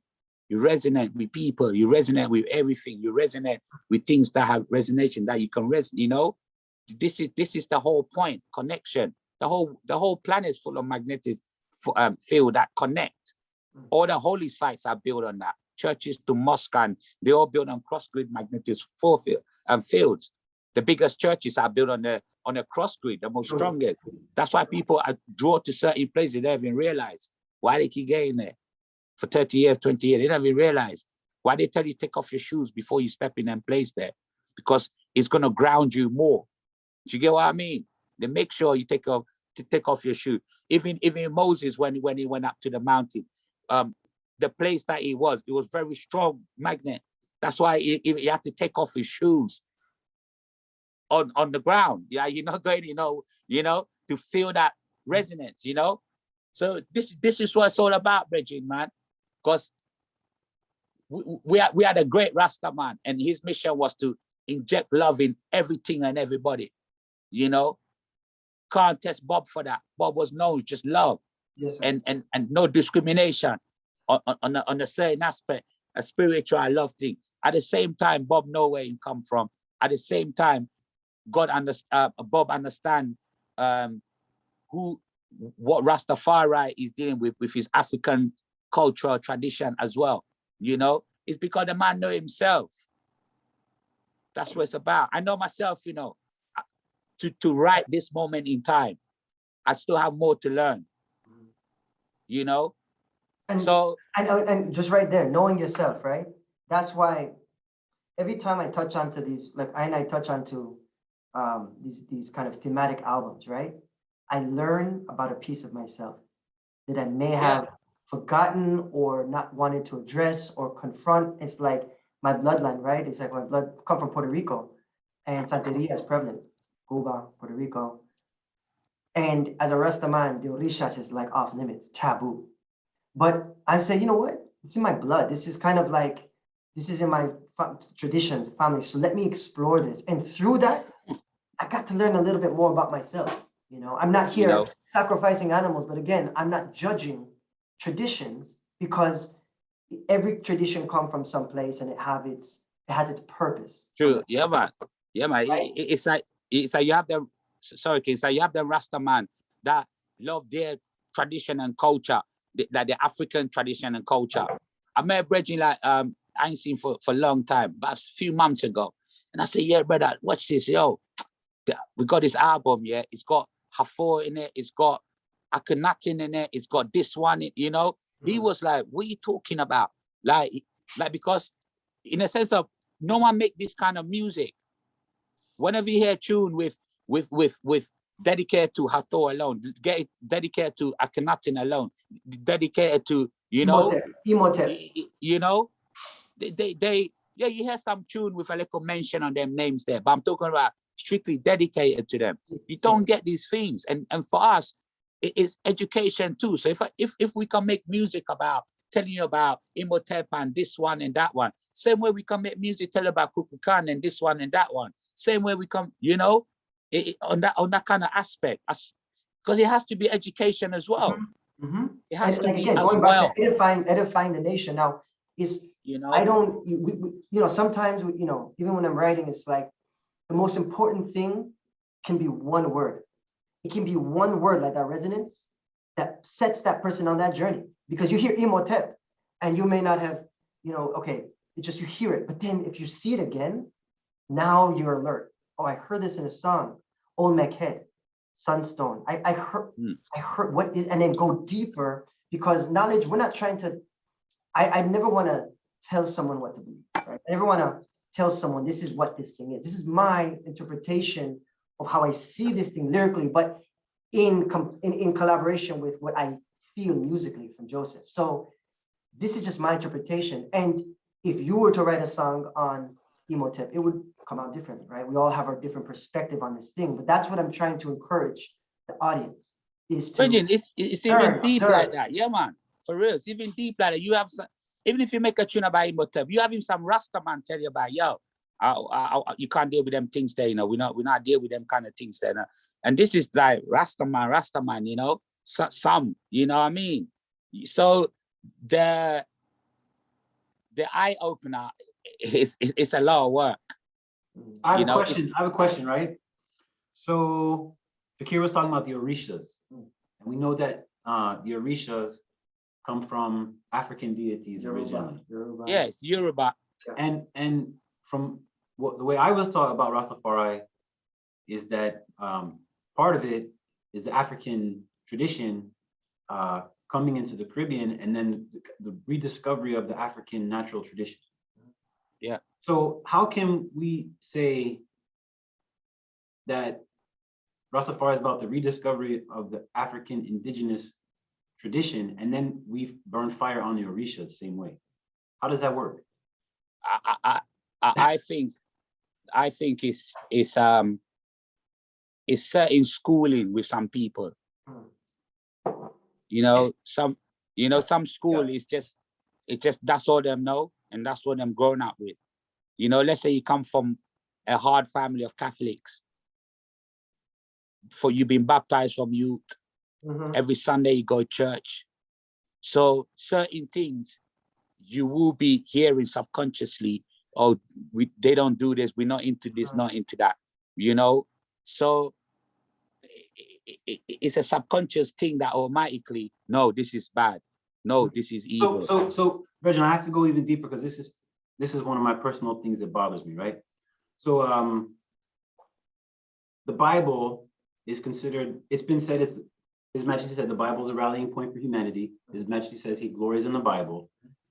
You resonate with people, you resonate with everything, you resonate with things that have resonation that you can you know. This is the whole point, connection. The whole planet is full of magnetic field that connect. All the holy sites are built on that. Churches to mosque, and they all built on cross-grid magnetic fields. The biggest churches are built on a cross-grid, the most strongest. That's why people are drawn to certain places. They don't even realize why they keep getting there for 30 years, 20 years. They don't even realize why they tell you take off your shoes before you step in and place there, because it's going to ground you more. Do you get what I mean? they make sure you take off your shoe. Even Moses, when he went up to the mountain, the place that it was very strong magnet. That's why he had to take off his shoes on the ground. Yeah, you're not going, to feel that resonance, So this is what it's all about, Bridget, man. Because we had a great Rasta man, and his mission was to inject love in everything and everybody. Can't test Bob for that. Bob was known just love, yes, and no discrimination on a certain aspect, a spiritual love thing. At the same time, Bob know where he come from. At the same time, Bob understand what Rastafari is dealing with his African cultural tradition as well. It's because the man know himself. That's what it's about. I know myself, to write this moment in time, I still have more to learn. And just right there, knowing yourself, right? That's why every time I touch onto these, like I touch onto these kind of thematic albums, right? I learn about a piece of myself that I may have forgotten or not wanted to address or confront. It's like my bloodline, right? It's like my blood come from Puerto Rico, and Santeria is prevalent. Cuba, Puerto Rico. And as a Rasta man, the Orishas is like off limits, taboo. But I say, you know what? It's in my blood. This is kind of like, this is in my traditions, family. So let me explore this. And through that, I got to learn a little bit more about myself. I'm not here sacrificing animals, but again, I'm not judging traditions because every tradition comes from some place and it has its purpose. True. Yeah, man. Right? It's like you have the you have the Rasta man that love their tradition and culture, like the African tradition and culture. I met Bridget I ain't seen for a long time, but a few months ago, and I said, "Yeah, brother, watch this, yo. We got this album, yeah. It's got Hafor in it. It's got Akhenaten in it. It's got this one, He was like, "What are you talking about?" Like because, in a sense of, no one make this kind of music. Whenever you hear a tune with dedicated to Hathor alone, dedicated to Akhenaten alone, dedicated to Imhotep. They you hear some tune with a little mention on them names there, but I'm talking about strictly dedicated to them. You don't get these things, and for us, it is education too. So if we can make music about telling you about Imhotep and this one and that one, same way we can make music tell about Kukulkan and this one and that one, same way we come, on that kind of aspect, because it has to be education as well. Mm-hmm. It has to be again, as going well. back to edifying the nation. Now, I don't, sometimes, even when I'm writing, it's like the most important thing can be one word. It can be one word, like that resonance that sets that person on that journey. Because you hear Imhotep and you may not have, okay, it's just you hear it. But then if you see it again, now you're alert. Oh, I heard this in a song. Olmec Head, Sunstone. I heard what is, and then go deeper, because knowledge, we're not trying to, I never want to tell someone what to believe, right? I never want to tell someone this is what this thing is. This is my interpretation of how I see this thing lyrically, but in collaboration with what I feel musically from Joseph. So this is just my interpretation. And if you were to write a song on Imhotep, it would come out differently, right? We all have our different perspective on this thing, but that's what I'm trying to encourage the audience is to. It's even deep like that. Yeah, man. For real, it's even deep like that. You have some, even if you make a tune about Imhotep, you have him some Rasta man tell you about, yo, you can't deal with them things there, we're not deal with them kind of things there. And this is like Rasta man, some, what I mean? So the eye opener it's a lot of work. I have a question, right? So Fikir was talking about the Orishas, and we know that the Orishas come from African deities originally. Yoruba. Yes, Yoruba. And from the way I was taught about Rastafari is that part of it is the African tradition coming into the Caribbean, and then the rediscovery of the African natural tradition. Yeah. So how can we say that Rastafari is about the rediscovery of the African indigenous tradition, and then we burn fire on the Orishas the same way. How does that work? I think it's certain schooling with some people. Some school is just that's all them know, and that's what them grown up with. Let's say you come from a hard family of Catholics, for you been baptized from youth. Every Sunday you go to church. So certain things you will be hearing subconsciously, oh, they don't do this, we're not into this, not into that, So it's a subconscious thing that automatically, no, this is bad. No, this is evil. So Reginald, I have to go even deeper because this is one of my personal things that bothers me, right? So the Bible is considered, it's been said, His Majesty said the Bible is a rallying point for humanity. His Majesty says he glories in the Bible.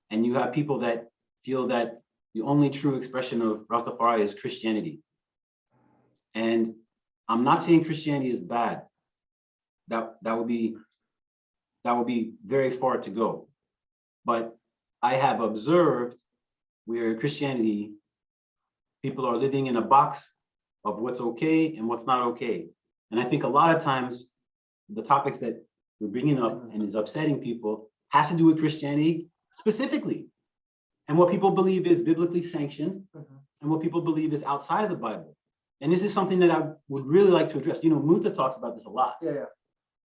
And you have people that feel that the only true expression of Rastafari is Christianity. And I'm not saying Christianity is bad. That would be very far to go. But I have observed where Christianity, people are living in a box of what's okay and what's not okay. And I think a lot of times the topics that we're bringing up and is upsetting people has to do with Christianity specifically. And what people believe is biblically sanctioned and what people believe is outside of the Bible. And this is something that I would really like to address. Muta talks about this a lot. Yeah.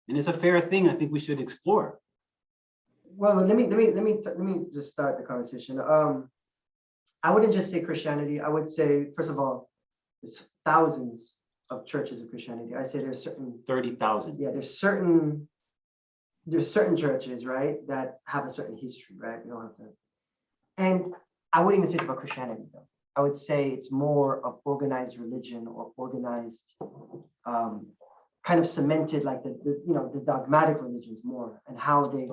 And it's a fair thing I think we should explore. Well, let me just start the conversation. I wouldn't just say Christianity. I would say, first of all, there's thousands of churches of Christianity. I say there's certain 30,000. Yeah, there's certain churches, right, that have a certain history, right? You don't have to. And I wouldn't even say it's about Christianity though. I would say it's more of organized religion or organized, kind of cemented, like the dogmatic religions more, and how they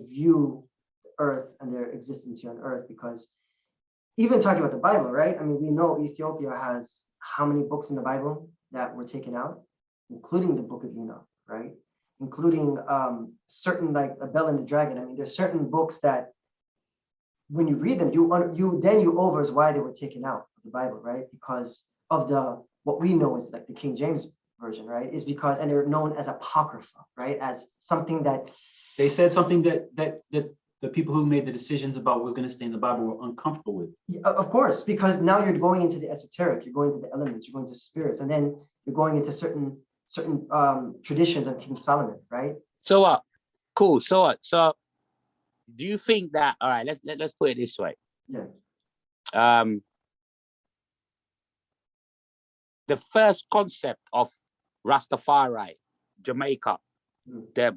view the earth and their existence here on earth. Because even talking about the Bible, right? I mean, we know Ethiopia has how many books in the Bible that were taken out, including the Book of Enoch, right? Including certain, like the Bell and the Dragon. I mean, there's certain books that when you read them, you over is why they were taken out of the Bible, right? Because of what we know is like the King James version, right? Is because, and they're known as apocrypha, right? As something that they said something that the people who made the decisions about what was going to stay in the Bible were uncomfortable with. Yeah, of course, because now you're going into the esoteric, you're going into the elements, you're going to spirits, and then you're going into certain traditions of King Solomon, right? So what? Cool. So what? So do you think that, all right, let's put it this way. Yeah. The first concept of Rastafari, Jamaica, the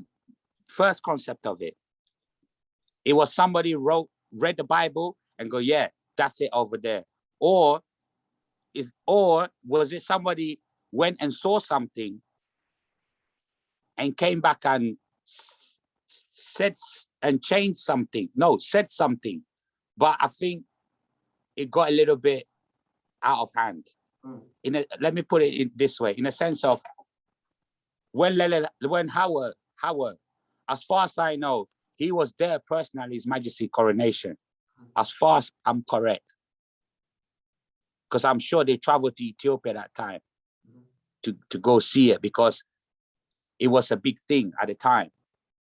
first concept of it was somebody read the Bible and go, yeah, that's it over there. Or was it somebody went and saw something and came back and said and changed something? No, said something. But I think it got a little bit out of hand. Let me put it in this way, in a sense of when Howard, as far as I know, he was there personally, His Majesty coronation, as far as I'm correct. Because I'm sure they traveled to Ethiopia that time to go see it, because it was a big thing at the time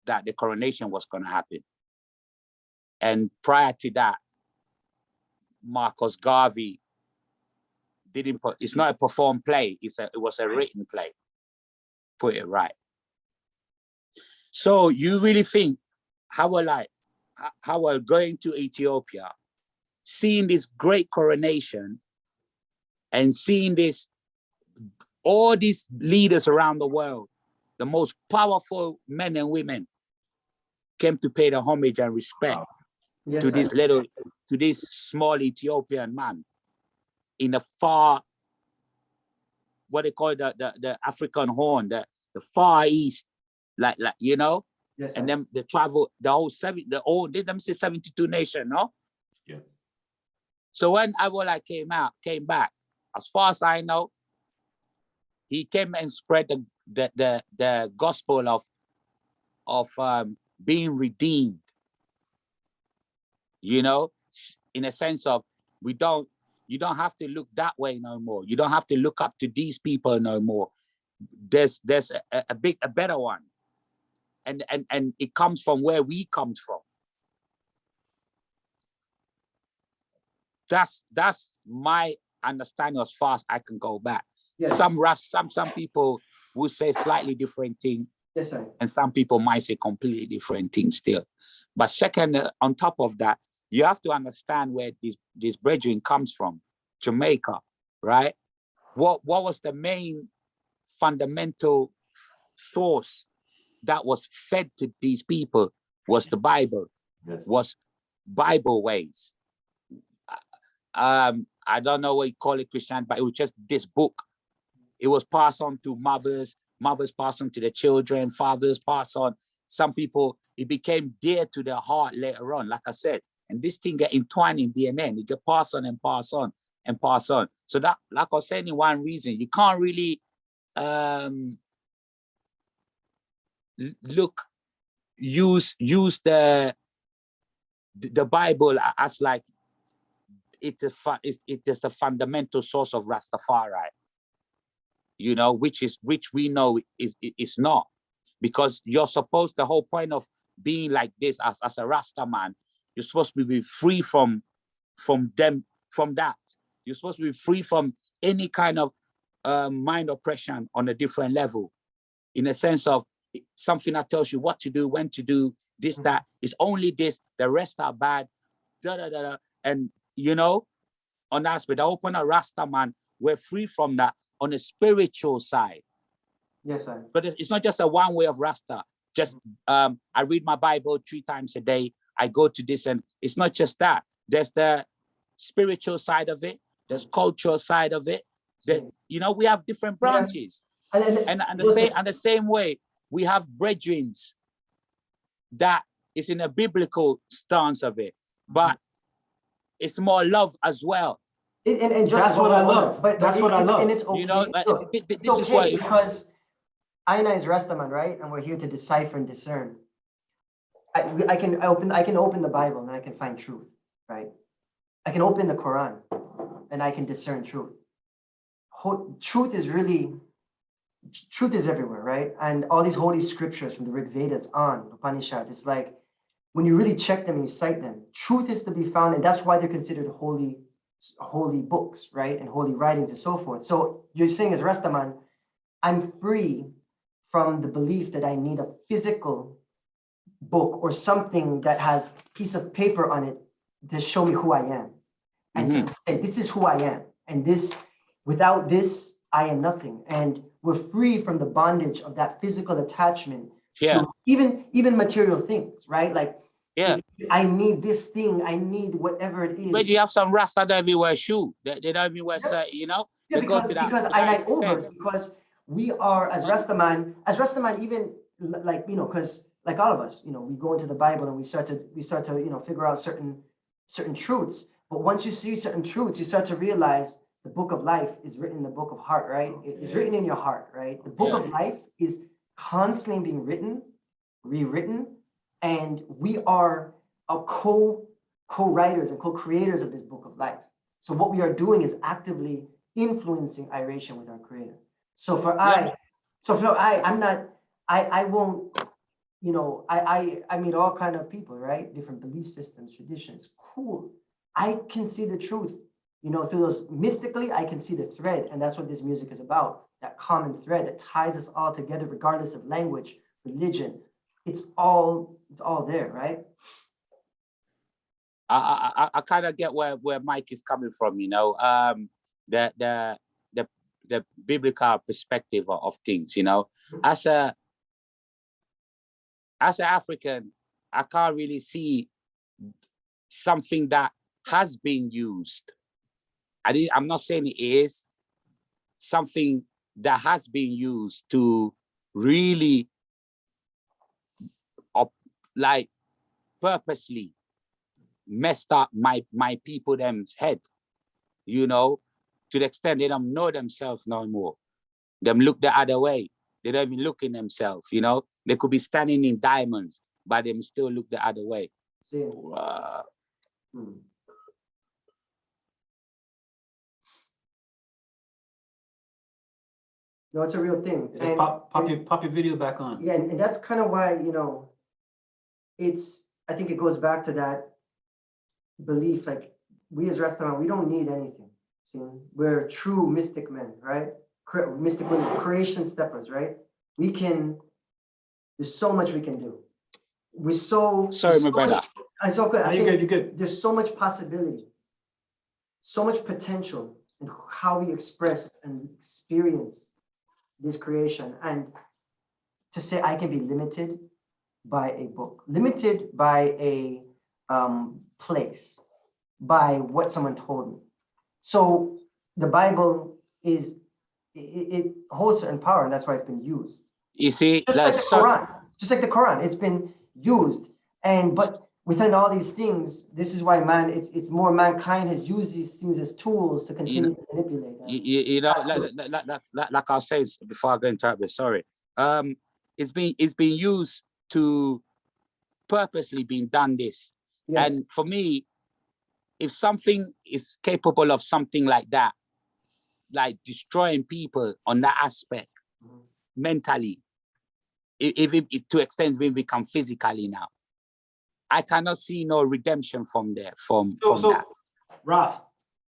that the coronation was going to happen. And prior to that, Marcus Garvey it's not a performed play, it was a written play. Put it right. So you really think Howard going to Ethiopia, seeing this great coronation and seeing all these leaders around the world, the most powerful men and women came to pay the homage and respect to this small Ethiopian man in the far, what they call the African Horn, the Far East, like Yes, and then they travel did them say 72 nation, no? Yeah. So when Awola came back, as far as I know, he came and spread the gospel of being redeemed, you know, in a sense of you don't have to look that way no more. You don't have to look up to these people no more. There's a better one. And it comes from where we come from. That's my understanding as far as I can go back. Yes. Some people will say slightly different thing. Yes, sir. And some people might say completely different things still. But second, on top of that, you have to understand where this brethren comes from. Jamaica, right? What was the main fundamental source that was fed to these people was the Bible. Yes. Was Bible ways. I don't know what you call it, Christian, but it was just this book. It was passed on to mothers passed on to the children, fathers passed on. Some people, it became dear to their heart later on, like I said. And this thing get entwined in DNA, and it get passed on and passed on and passed on. So that, like I was saying, in one reason, you can't really use the Bible as like it is the fundamental source of Rastafari, you know, which we know is not, because you're supposed, the whole point of being like this as a Rasta man, you're supposed to be free from that. You're supposed to be free from any kind of mind oppression on a different level, in a sense of something that tells you what to do, when to do, this, that. It's only this, the rest are bad, and you know, on that aspect, the open a Rasta man, we're free from that on a spiritual side. Yes, sir. But it's not just a one way of Rasta. Just I read my Bible 3 times a day. I go to this, and it's not just that. There's the spiritual side of it. There's cultural side of it. You know, we have different branches. Yeah. And the same way, we have brethren that is in a biblical stance of it, but it's more love as well. And that's what I love. But that's what I love. And it's okay. You know, look, this it's is okay what, because I and I is Rastaman, right? And we're here to decipher and discern. I can open the Bible and I can find truth, right? I can open the Quran and I can discern truth. Truth is everywhere, right? And all these holy scriptures from the Rig Vedas on Upanishad, it's like when you really check them and you cite them, truth is to be found, and that's why they're considered holy books, right? And holy writings and so forth. So you're saying as Rastaman, I'm free from the belief that I need a physical book or something that has a piece of paper on it to show me who I am. And to say, this is who I am. And this, without this, I am nothing. And we're free from the bondage of that physical attachment to even material things, right? Like, I need this thing, I need whatever it is. But you have some Rasta that everywhere wear shoe. They don't even wear, you know? Yeah, because we are, as Rastaman, even like, you know, because like all of us, you know, we go into the Bible and we start to, you know, figure out certain truths. But once you see certain truths, you start to realize the book of life is written in the book of heart, right? It's written in your heart, right? The book of life is constantly being written, rewritten, and we are co-writers and co-creators of this book of life. So what we are doing is actively influencing iration with our creator. So I won't, you know, I meet all kind of people, right? Different belief systems, traditions, cool. I can see the truth, you know, through those, mystically, I can see the thread, and that's what this music is about, that common thread that ties us all together, regardless of language, religion. It's all there, right? I kind of get where Mike is coming from, you know, the biblical perspective of things, you know. As an African, I can't really see something that has been used. I'm not saying it is something that has been used to really like purposely messed up my people them's head, you know, to the extent they don't know themselves no more. them look the other way. They don't even look in themselves, you know. They could be standing in diamonds, but them still look the other way. No, it's a real thing. Just And, pop your video back on. yeah, and that's kind of why, you know, I think it goes back to that belief, like we as Rastafari, we don't need anything. See, we're true mystic men, right? Mystic women, creation steppers, right? There's so much we can do. Sorry, my brother. It's all good. You're good. There's so much possibility, so much potential in how we express and experience this creation. And to say I can be limited by a book, limited by a place, by what someone told me. So the Bible it holds certain power, and that's why it's been used. You see, just like the Quran, it's been used. But within all these things, this is why it's more mankind has used these things as tools to continue to manipulate. You know, like I was saying before I go into it, sorry. It's been used to purposely being done this. Yes. And for me, if something is capable of something like that, like destroying people on that aspect, mentally, if it to extent we become physically now, I cannot see no redemption from there. From that. Ross,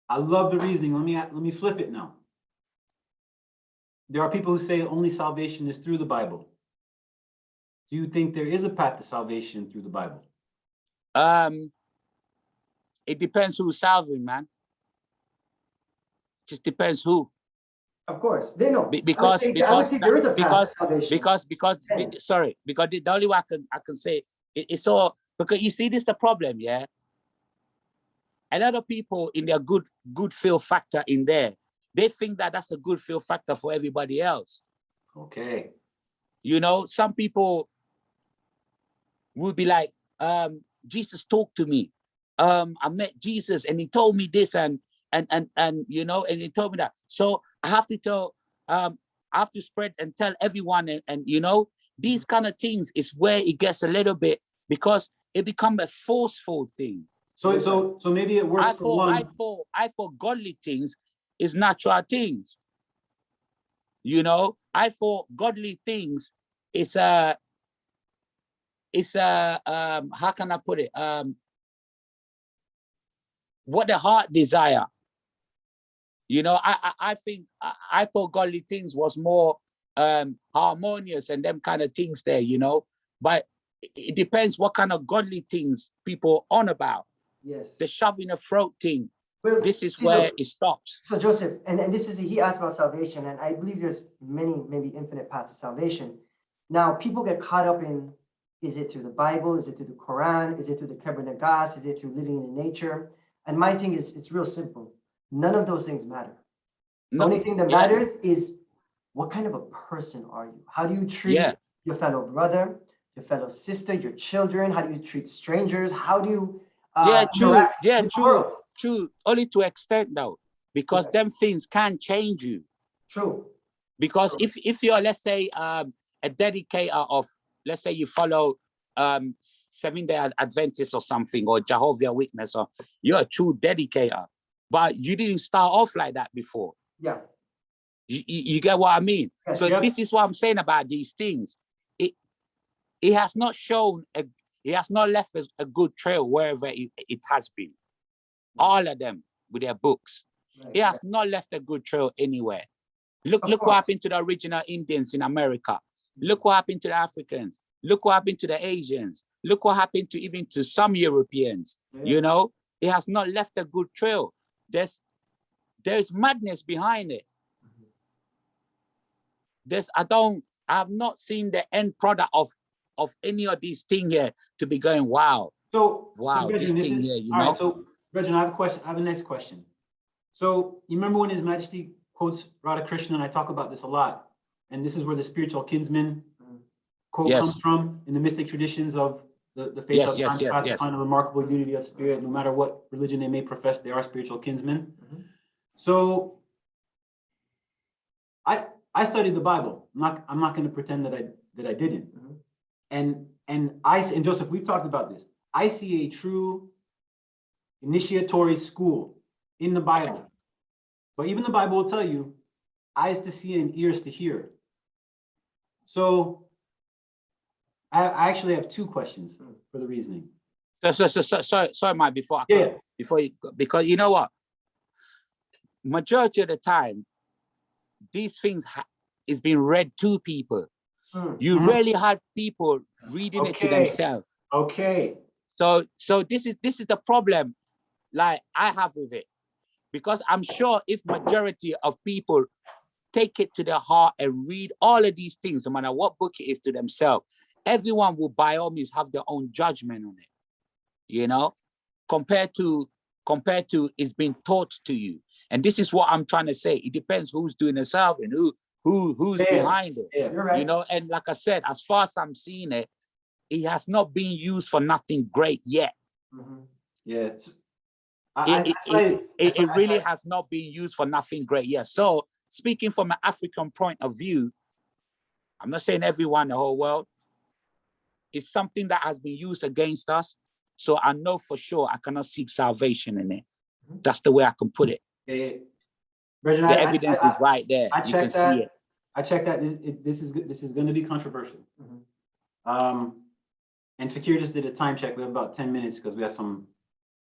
I love the reasoning. Let me flip it now. There are people who say only salvation is through the Bible. Do you think there is a path to salvation through the Bible? It depends who's salving, man. Just depends who. Of course, they know. Because the only way I can say it's all because you see this the problem, yeah. A lot of people in their good feel factor in there, they think that that's a good feel factor for everybody else. Okay. You know, some people would be like, Jesus talked to me. I met Jesus and he told me this and you know, and he told me that. So I have to tell, I have to spread and tell everyone and you know, these kind of things is where it gets a little bit because it becomes a forceful thing. So maybe it works for one. I thought godly things is natural things. You know, I thought godly things is how can I put it? What the heart desire. You know, I think I thought godly things was more harmonious and them kind of things there, you know, but it depends what kind of godly things people on about. Yes. The shoving the throat thing. Well, this is where it stops. So Joseph, and this is, he asked about salvation, and I believe there's maybe infinite paths to salvation. Now, people get caught up in, is it through the Bible? Is it through the Quran? Is it through the Kebra Nagas? Is it through living in nature? And my thing is, it's real simple. None of those things matter. The only thing that matters is what kind of a person are you? How do you treat your fellow brother, your fellow sister, your children? How do you treat strangers? How do you true. Only to extent though, because them things can change you. True. Because if you're, let's say, a dedicator of, let's say you follow Seventh-day Adventist or something, or Jehovah's Witness, or you're a true dedicator, but you didn't start off like that before. Yeah. You get what I mean? Yes, so this is what I'm saying about these things. It has not shown, it has not left a good trail wherever it has been. All of them with their books. Right, it has not left a good trail anywhere. Look what happened to the original Indians in America. Look what happened to the Africans. Look what happened to the Asians. Look what happened to even to some Europeans. You know, it has not left a good trail. There's madness behind it. I have not seen the end product of any of these things here to be going, wow. So this thing here, you know. Right, so Reginald, I have a question. I have a next question. So you remember when His Majesty quotes Radha Krishna, and I talk about this a lot, and this is where the spiritual kinsman quote comes from in the mystic traditions of the faith of contrast, find a remarkable unity of spirit. No matter what religion they may profess, they are spiritual kinsmen. So I studied the Bible. I'm not going to pretend that I didn't. And Joseph, we've talked about this. I see a true initiatory school in the Bible. But even the Bible will tell you, eyes to see and ears to hear. So I actually have two questions for the reasoning. Sorry, Mike, before because you know what? Majority of the time, these things is being read to people. You rarely had people reading it to themselves. Okay. So this is the problem, like I have with it, because I'm sure if majority of people take it to their heart and read all of these things, no matter what book it is, to themselves, everyone will by all means have their own judgment on it. You know, compared to it's being taught to you. And this is what I'm trying to say. It depends who's doing the serving, who's behind it. Yeah, you're right. You know, and like I said, as far as I'm seeing it, it has not been used for nothing great yet. Yeah. It really has not been used for nothing great yet. So speaking from an African point of view, I'm not saying everyone in the whole world, it's something that has been used against us. So I know for sure I cannot seek salvation in it. That's the way I can put it. Yeah. Brethren, the evidence is right there. You can see it. I checked that. This is going to be controversial. And Fikir just did a time check. We have about 10 minutes because we have some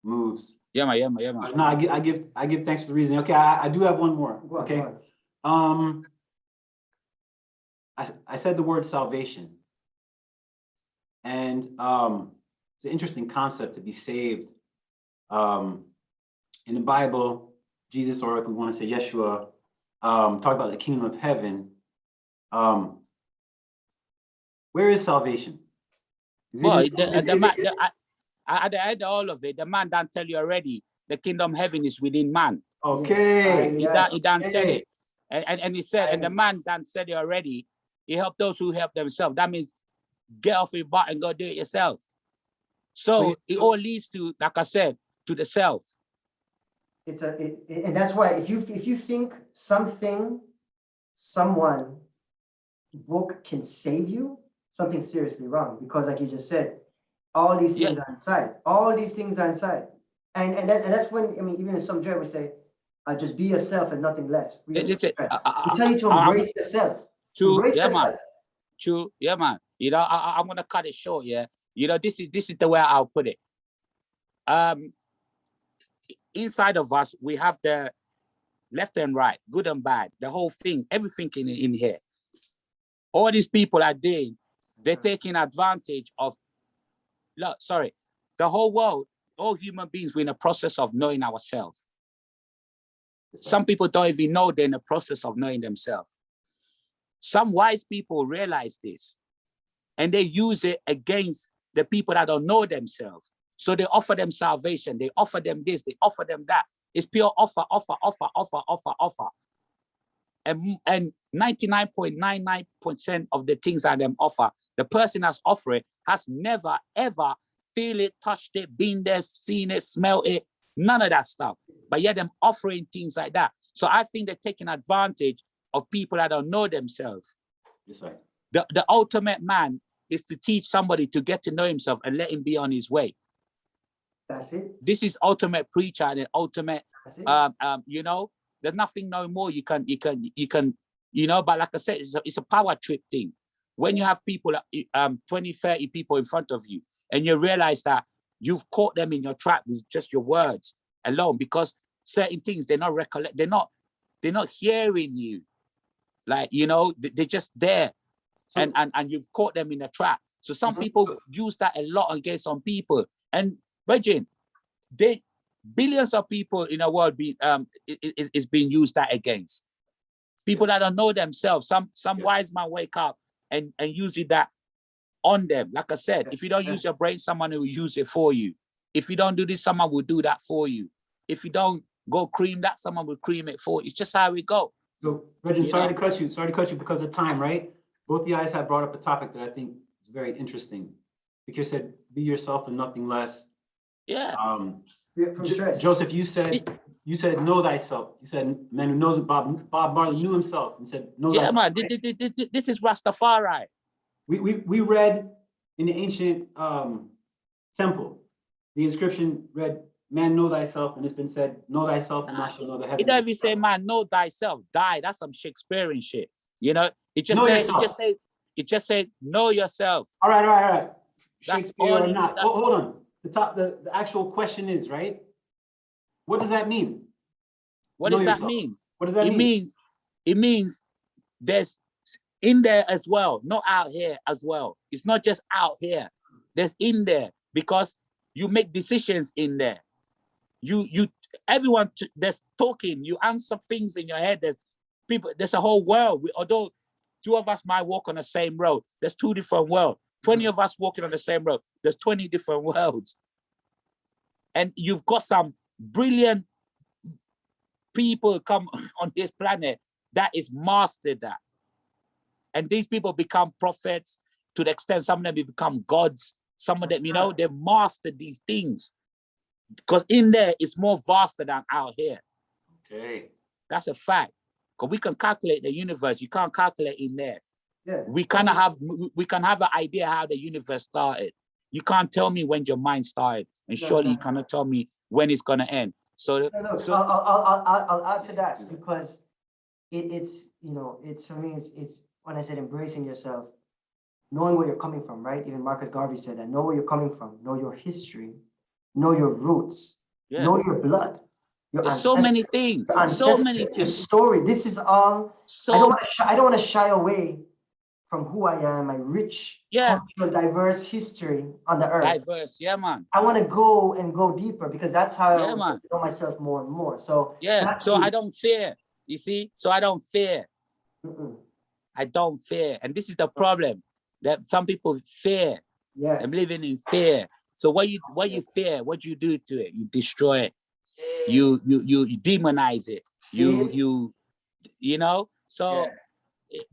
moves. Yeah, man. No, I give thanks for the reasoning. Okay, I do have one more. Okay. I said the word salvation. And it's an interesting concept to be saved. In the Bible, Jesus, or if we want to say Yeshua, talk about the kingdom of heaven. Where is salvation? Well, at the end of all of it, the man done tell you already, the kingdom of heaven is within man. Okay. He done said it. And he said, and the man done said it already, he helped those who help themselves. That means get off your butt and go do it yourself. So it all leads to, like I said, to the self. And that's why if you think someone book can save you, something's seriously wrong, because like you just said, all these things are inside. All these things are inside. And that's when, I mean, even in some joy we say, just be yourself and nothing less. We tell you to embrace yourself. True, embrace yourself. Man. True, yeah, man. You know, I'm gonna cut it short. Yeah, you know, this is the way I'll put it. Inside of us, we have the left and right, good and bad, the whole thing, everything in here. All these people are doing, they're taking advantage of. Look, sorry, the whole world, all human beings, we're in a process of knowing ourselves. Some people don't even know they're in the process of knowing themselves. Some wise people realize this, and they use it against the people that don't know themselves. So they offer them salvation. They offer them this. They offer them that. It's pure offer. And 99.99% of the things that them offer, the person that's offering has never, ever feel it, touched it, been there, seen it, smelled it, none of that stuff. But yet them offering things like that. So I think they're taking advantage of people that don't know themselves. Yes, sir. The ultimate man is to teach somebody to get to know himself and let him be on his way. That's it. This is ultimate preacher and ultimate, you know, there's nothing no more you can, you know, but like I said, it's a power trip thing. When you have people, 20, 30 people in front of you, and you realize that you've caught them in your trap with just your words alone, because certain things, they're not hearing you. Like, you know, they're just there. So, and you've caught them in a trap. So some people use that a lot against some people. And Virgin, billions of people in the world is being used that against. People that don't know themselves. Some wise man wake up and use it that on them. Like I said, if you don't use your brain, someone will use it for you. If you don't do this, someone will do that for you. If you don't go cream that, someone will cream it for you. It's just how we go. So, Virgin, sorry to cut you because of time, right? Both of you guys have brought up a topic that I think is very interesting. Fikir said, be yourself and nothing less. Yeah. Joseph, you said you said know thyself. You said man who knows Bob Marley knew himself and said know Yeah, thyself. man. Right? This is Rastafari. We read in the ancient temple, the inscription read, man, know thyself, and it's been said, know thyself, and thou shalt know the heavens. It don't even say, man, know thyself, die. That's some Shakespearean shit. You know, it just say, know yourself. All right. That's Shakespeare all or not. Oh, hold on. The actual question is, right? What does that mean? What Know does that yourself. mean? What does that mean? It means there's in there as well, not out here as well. It's not just out here. There's in there because you make decisions in there. Everyone that's talking, you answer things in your head. There's people, there's a whole world. Although 2 of us might walk on the same road, there's 2 different worlds. 20 of us walking on the same road, there's 20 different worlds. And you've got some brilliant people come on this planet that is mastered that. And these people become prophets to the extent some of them become gods. Some of them, you know, they've mastered these things. Because in there, it's more vaster than out here. Okay. That's a fact. Because we can calculate the universe. You can't calculate in there. Yeah. We can have an idea how the universe started. You can't tell me when your mind started. And surely you cannot tell me when it's going to end. So look, I'll add to that because it's, you know, it's, for me, it's when I said embracing yourself, knowing where you're coming from, right? Even Marcus Garvey said that, know where you're coming from, know your history, know your roots, know your blood. There's so many things, so many things. Your story, this is all, I don't want to shy away from who I am, my rich, cultural, diverse history on the earth. Diverse, yeah, man. I want to go deeper because that's how I know myself more and more. So so I don't fear, you see? So I don't fear. I don't fear. And this is the problem, that some people fear. Yeah. I'm living in fear. So what you fear, what you do to it? You destroy it. You demonize it. You know? So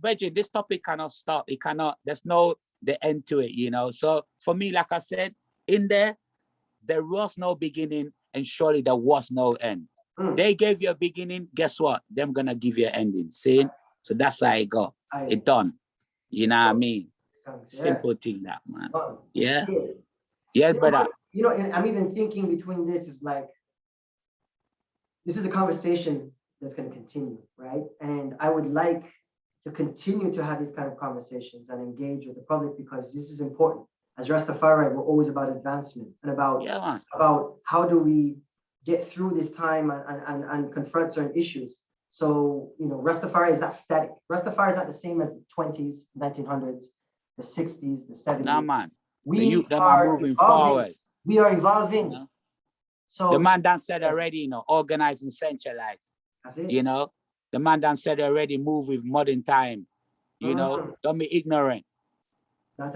Bridget, this topic cannot stop. It cannot, there's no the end to it, you know. So for me, like I said, in there was no beginning and surely there was no end. They gave you a beginning, guess what? Them gonna give you an ending. See? So that's how it go. It done. You know what I mean? Simple thing that, man. Yeah. Yeah, brother. You know, and I'm even thinking between this is like, this is a conversation that's going to continue, right? And I would like to continue to have these kind of conversations and engage with the public because this is important. As Rastafari, we're always about advancement and about how do we get through this time and confront certain issues. So, you know, Rastafari is not static. Rastafari is not the same as the 20s, 1900s, the 60s, the 70s. Nah, man. We are moving forward. We are evolving. You know? So the man done said already, you know, organize and centralize. That's it. You know, the man done said already, move with modern time. You know, don't be ignorant.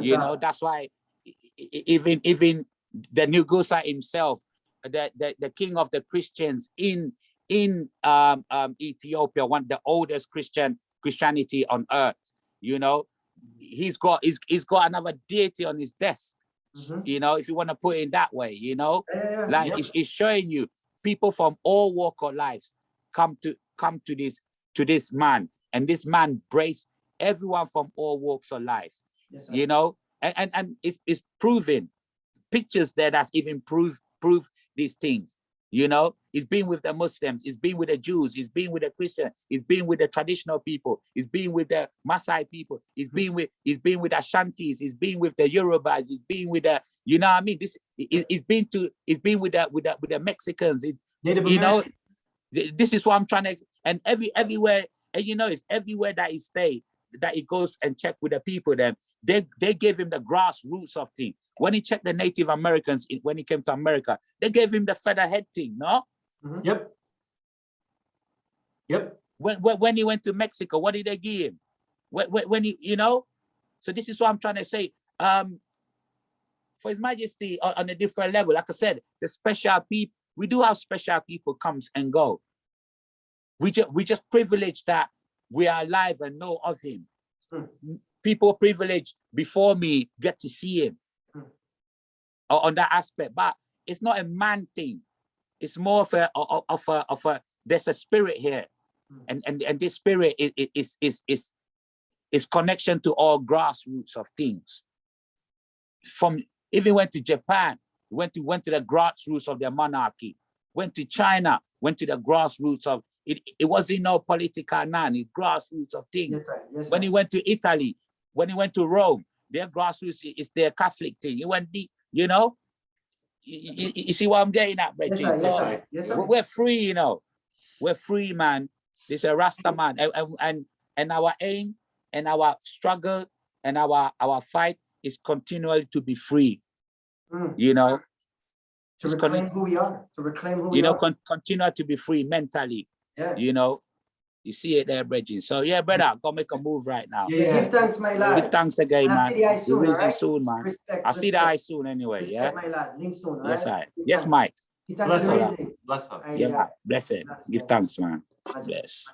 You know, that's why even the new Gusa himself, the king of the Christians in Ethiopia, one of the oldest Christianity on earth, you know, he's got another deity on his desk. You know, if you want to put it that way, you know, like it's showing you people from all walk of life come to this man, and this man brace everyone from all walks of life. You know, and it's proven pictures there that's even prove these things. You know, he's been with the Muslims, he's been with the Jews, he's been with the Christians, he's been with the traditional people, he's been with the Maasai people, he's been with the Ashantis, he's been with the Yorubas, he's been with the, you know what I mean? He's been with the Mexicans, Native you American. know, this is what I'm trying to, and everywhere, and you know, it's everywhere that he stayed, that he goes and check with the people, then they gave him the grassroots of things. When he checked the Native Americans, when he came to America, they gave him the featherhead thing, no? Yep. When he went to Mexico, what did they give him? When he, you know? So this is what I'm trying to say. For His Majesty on a different level, like I said, the special people, we do have special people comes and go. We just privileged that we are alive and know of him. People privileged before me get to see him on that aspect, but it's not a man thing. it's more of a there's a spirit here, and this spirit is connection to all grassroots of things. From even went to Japan, went to the grassroots of their monarchy, went to China, went to the grassroots of it. It wasn't no political none, it's grassroots of things. Yes, sir. Yes, sir. When he went to Italy, when he went to Rome, their grassroots is their Catholic thing. It went deep, you know. You see what I'm getting at, Reggie? Yes, sir. Yes, sir. Yes, sir. We're free, you know. We're free, man. This is a Rasta man, and our aim and our struggle and our fight is continually to be free. You know, to reclaim who we are. To reclaim who we are. Continue to be free mentally. Yeah. You know, you see it there, Reggie. So yeah, brother, go make a move right now. Yeah. Give thanks, my lad. Give thanks again, man. We'll raising soon, man. I'll see the eye soon anyway. Respect, my lad. Link soon. Yes, right? Yes, Mike. Bless up. Bless up. Yeah, bless it. Give thanks, man. Bless.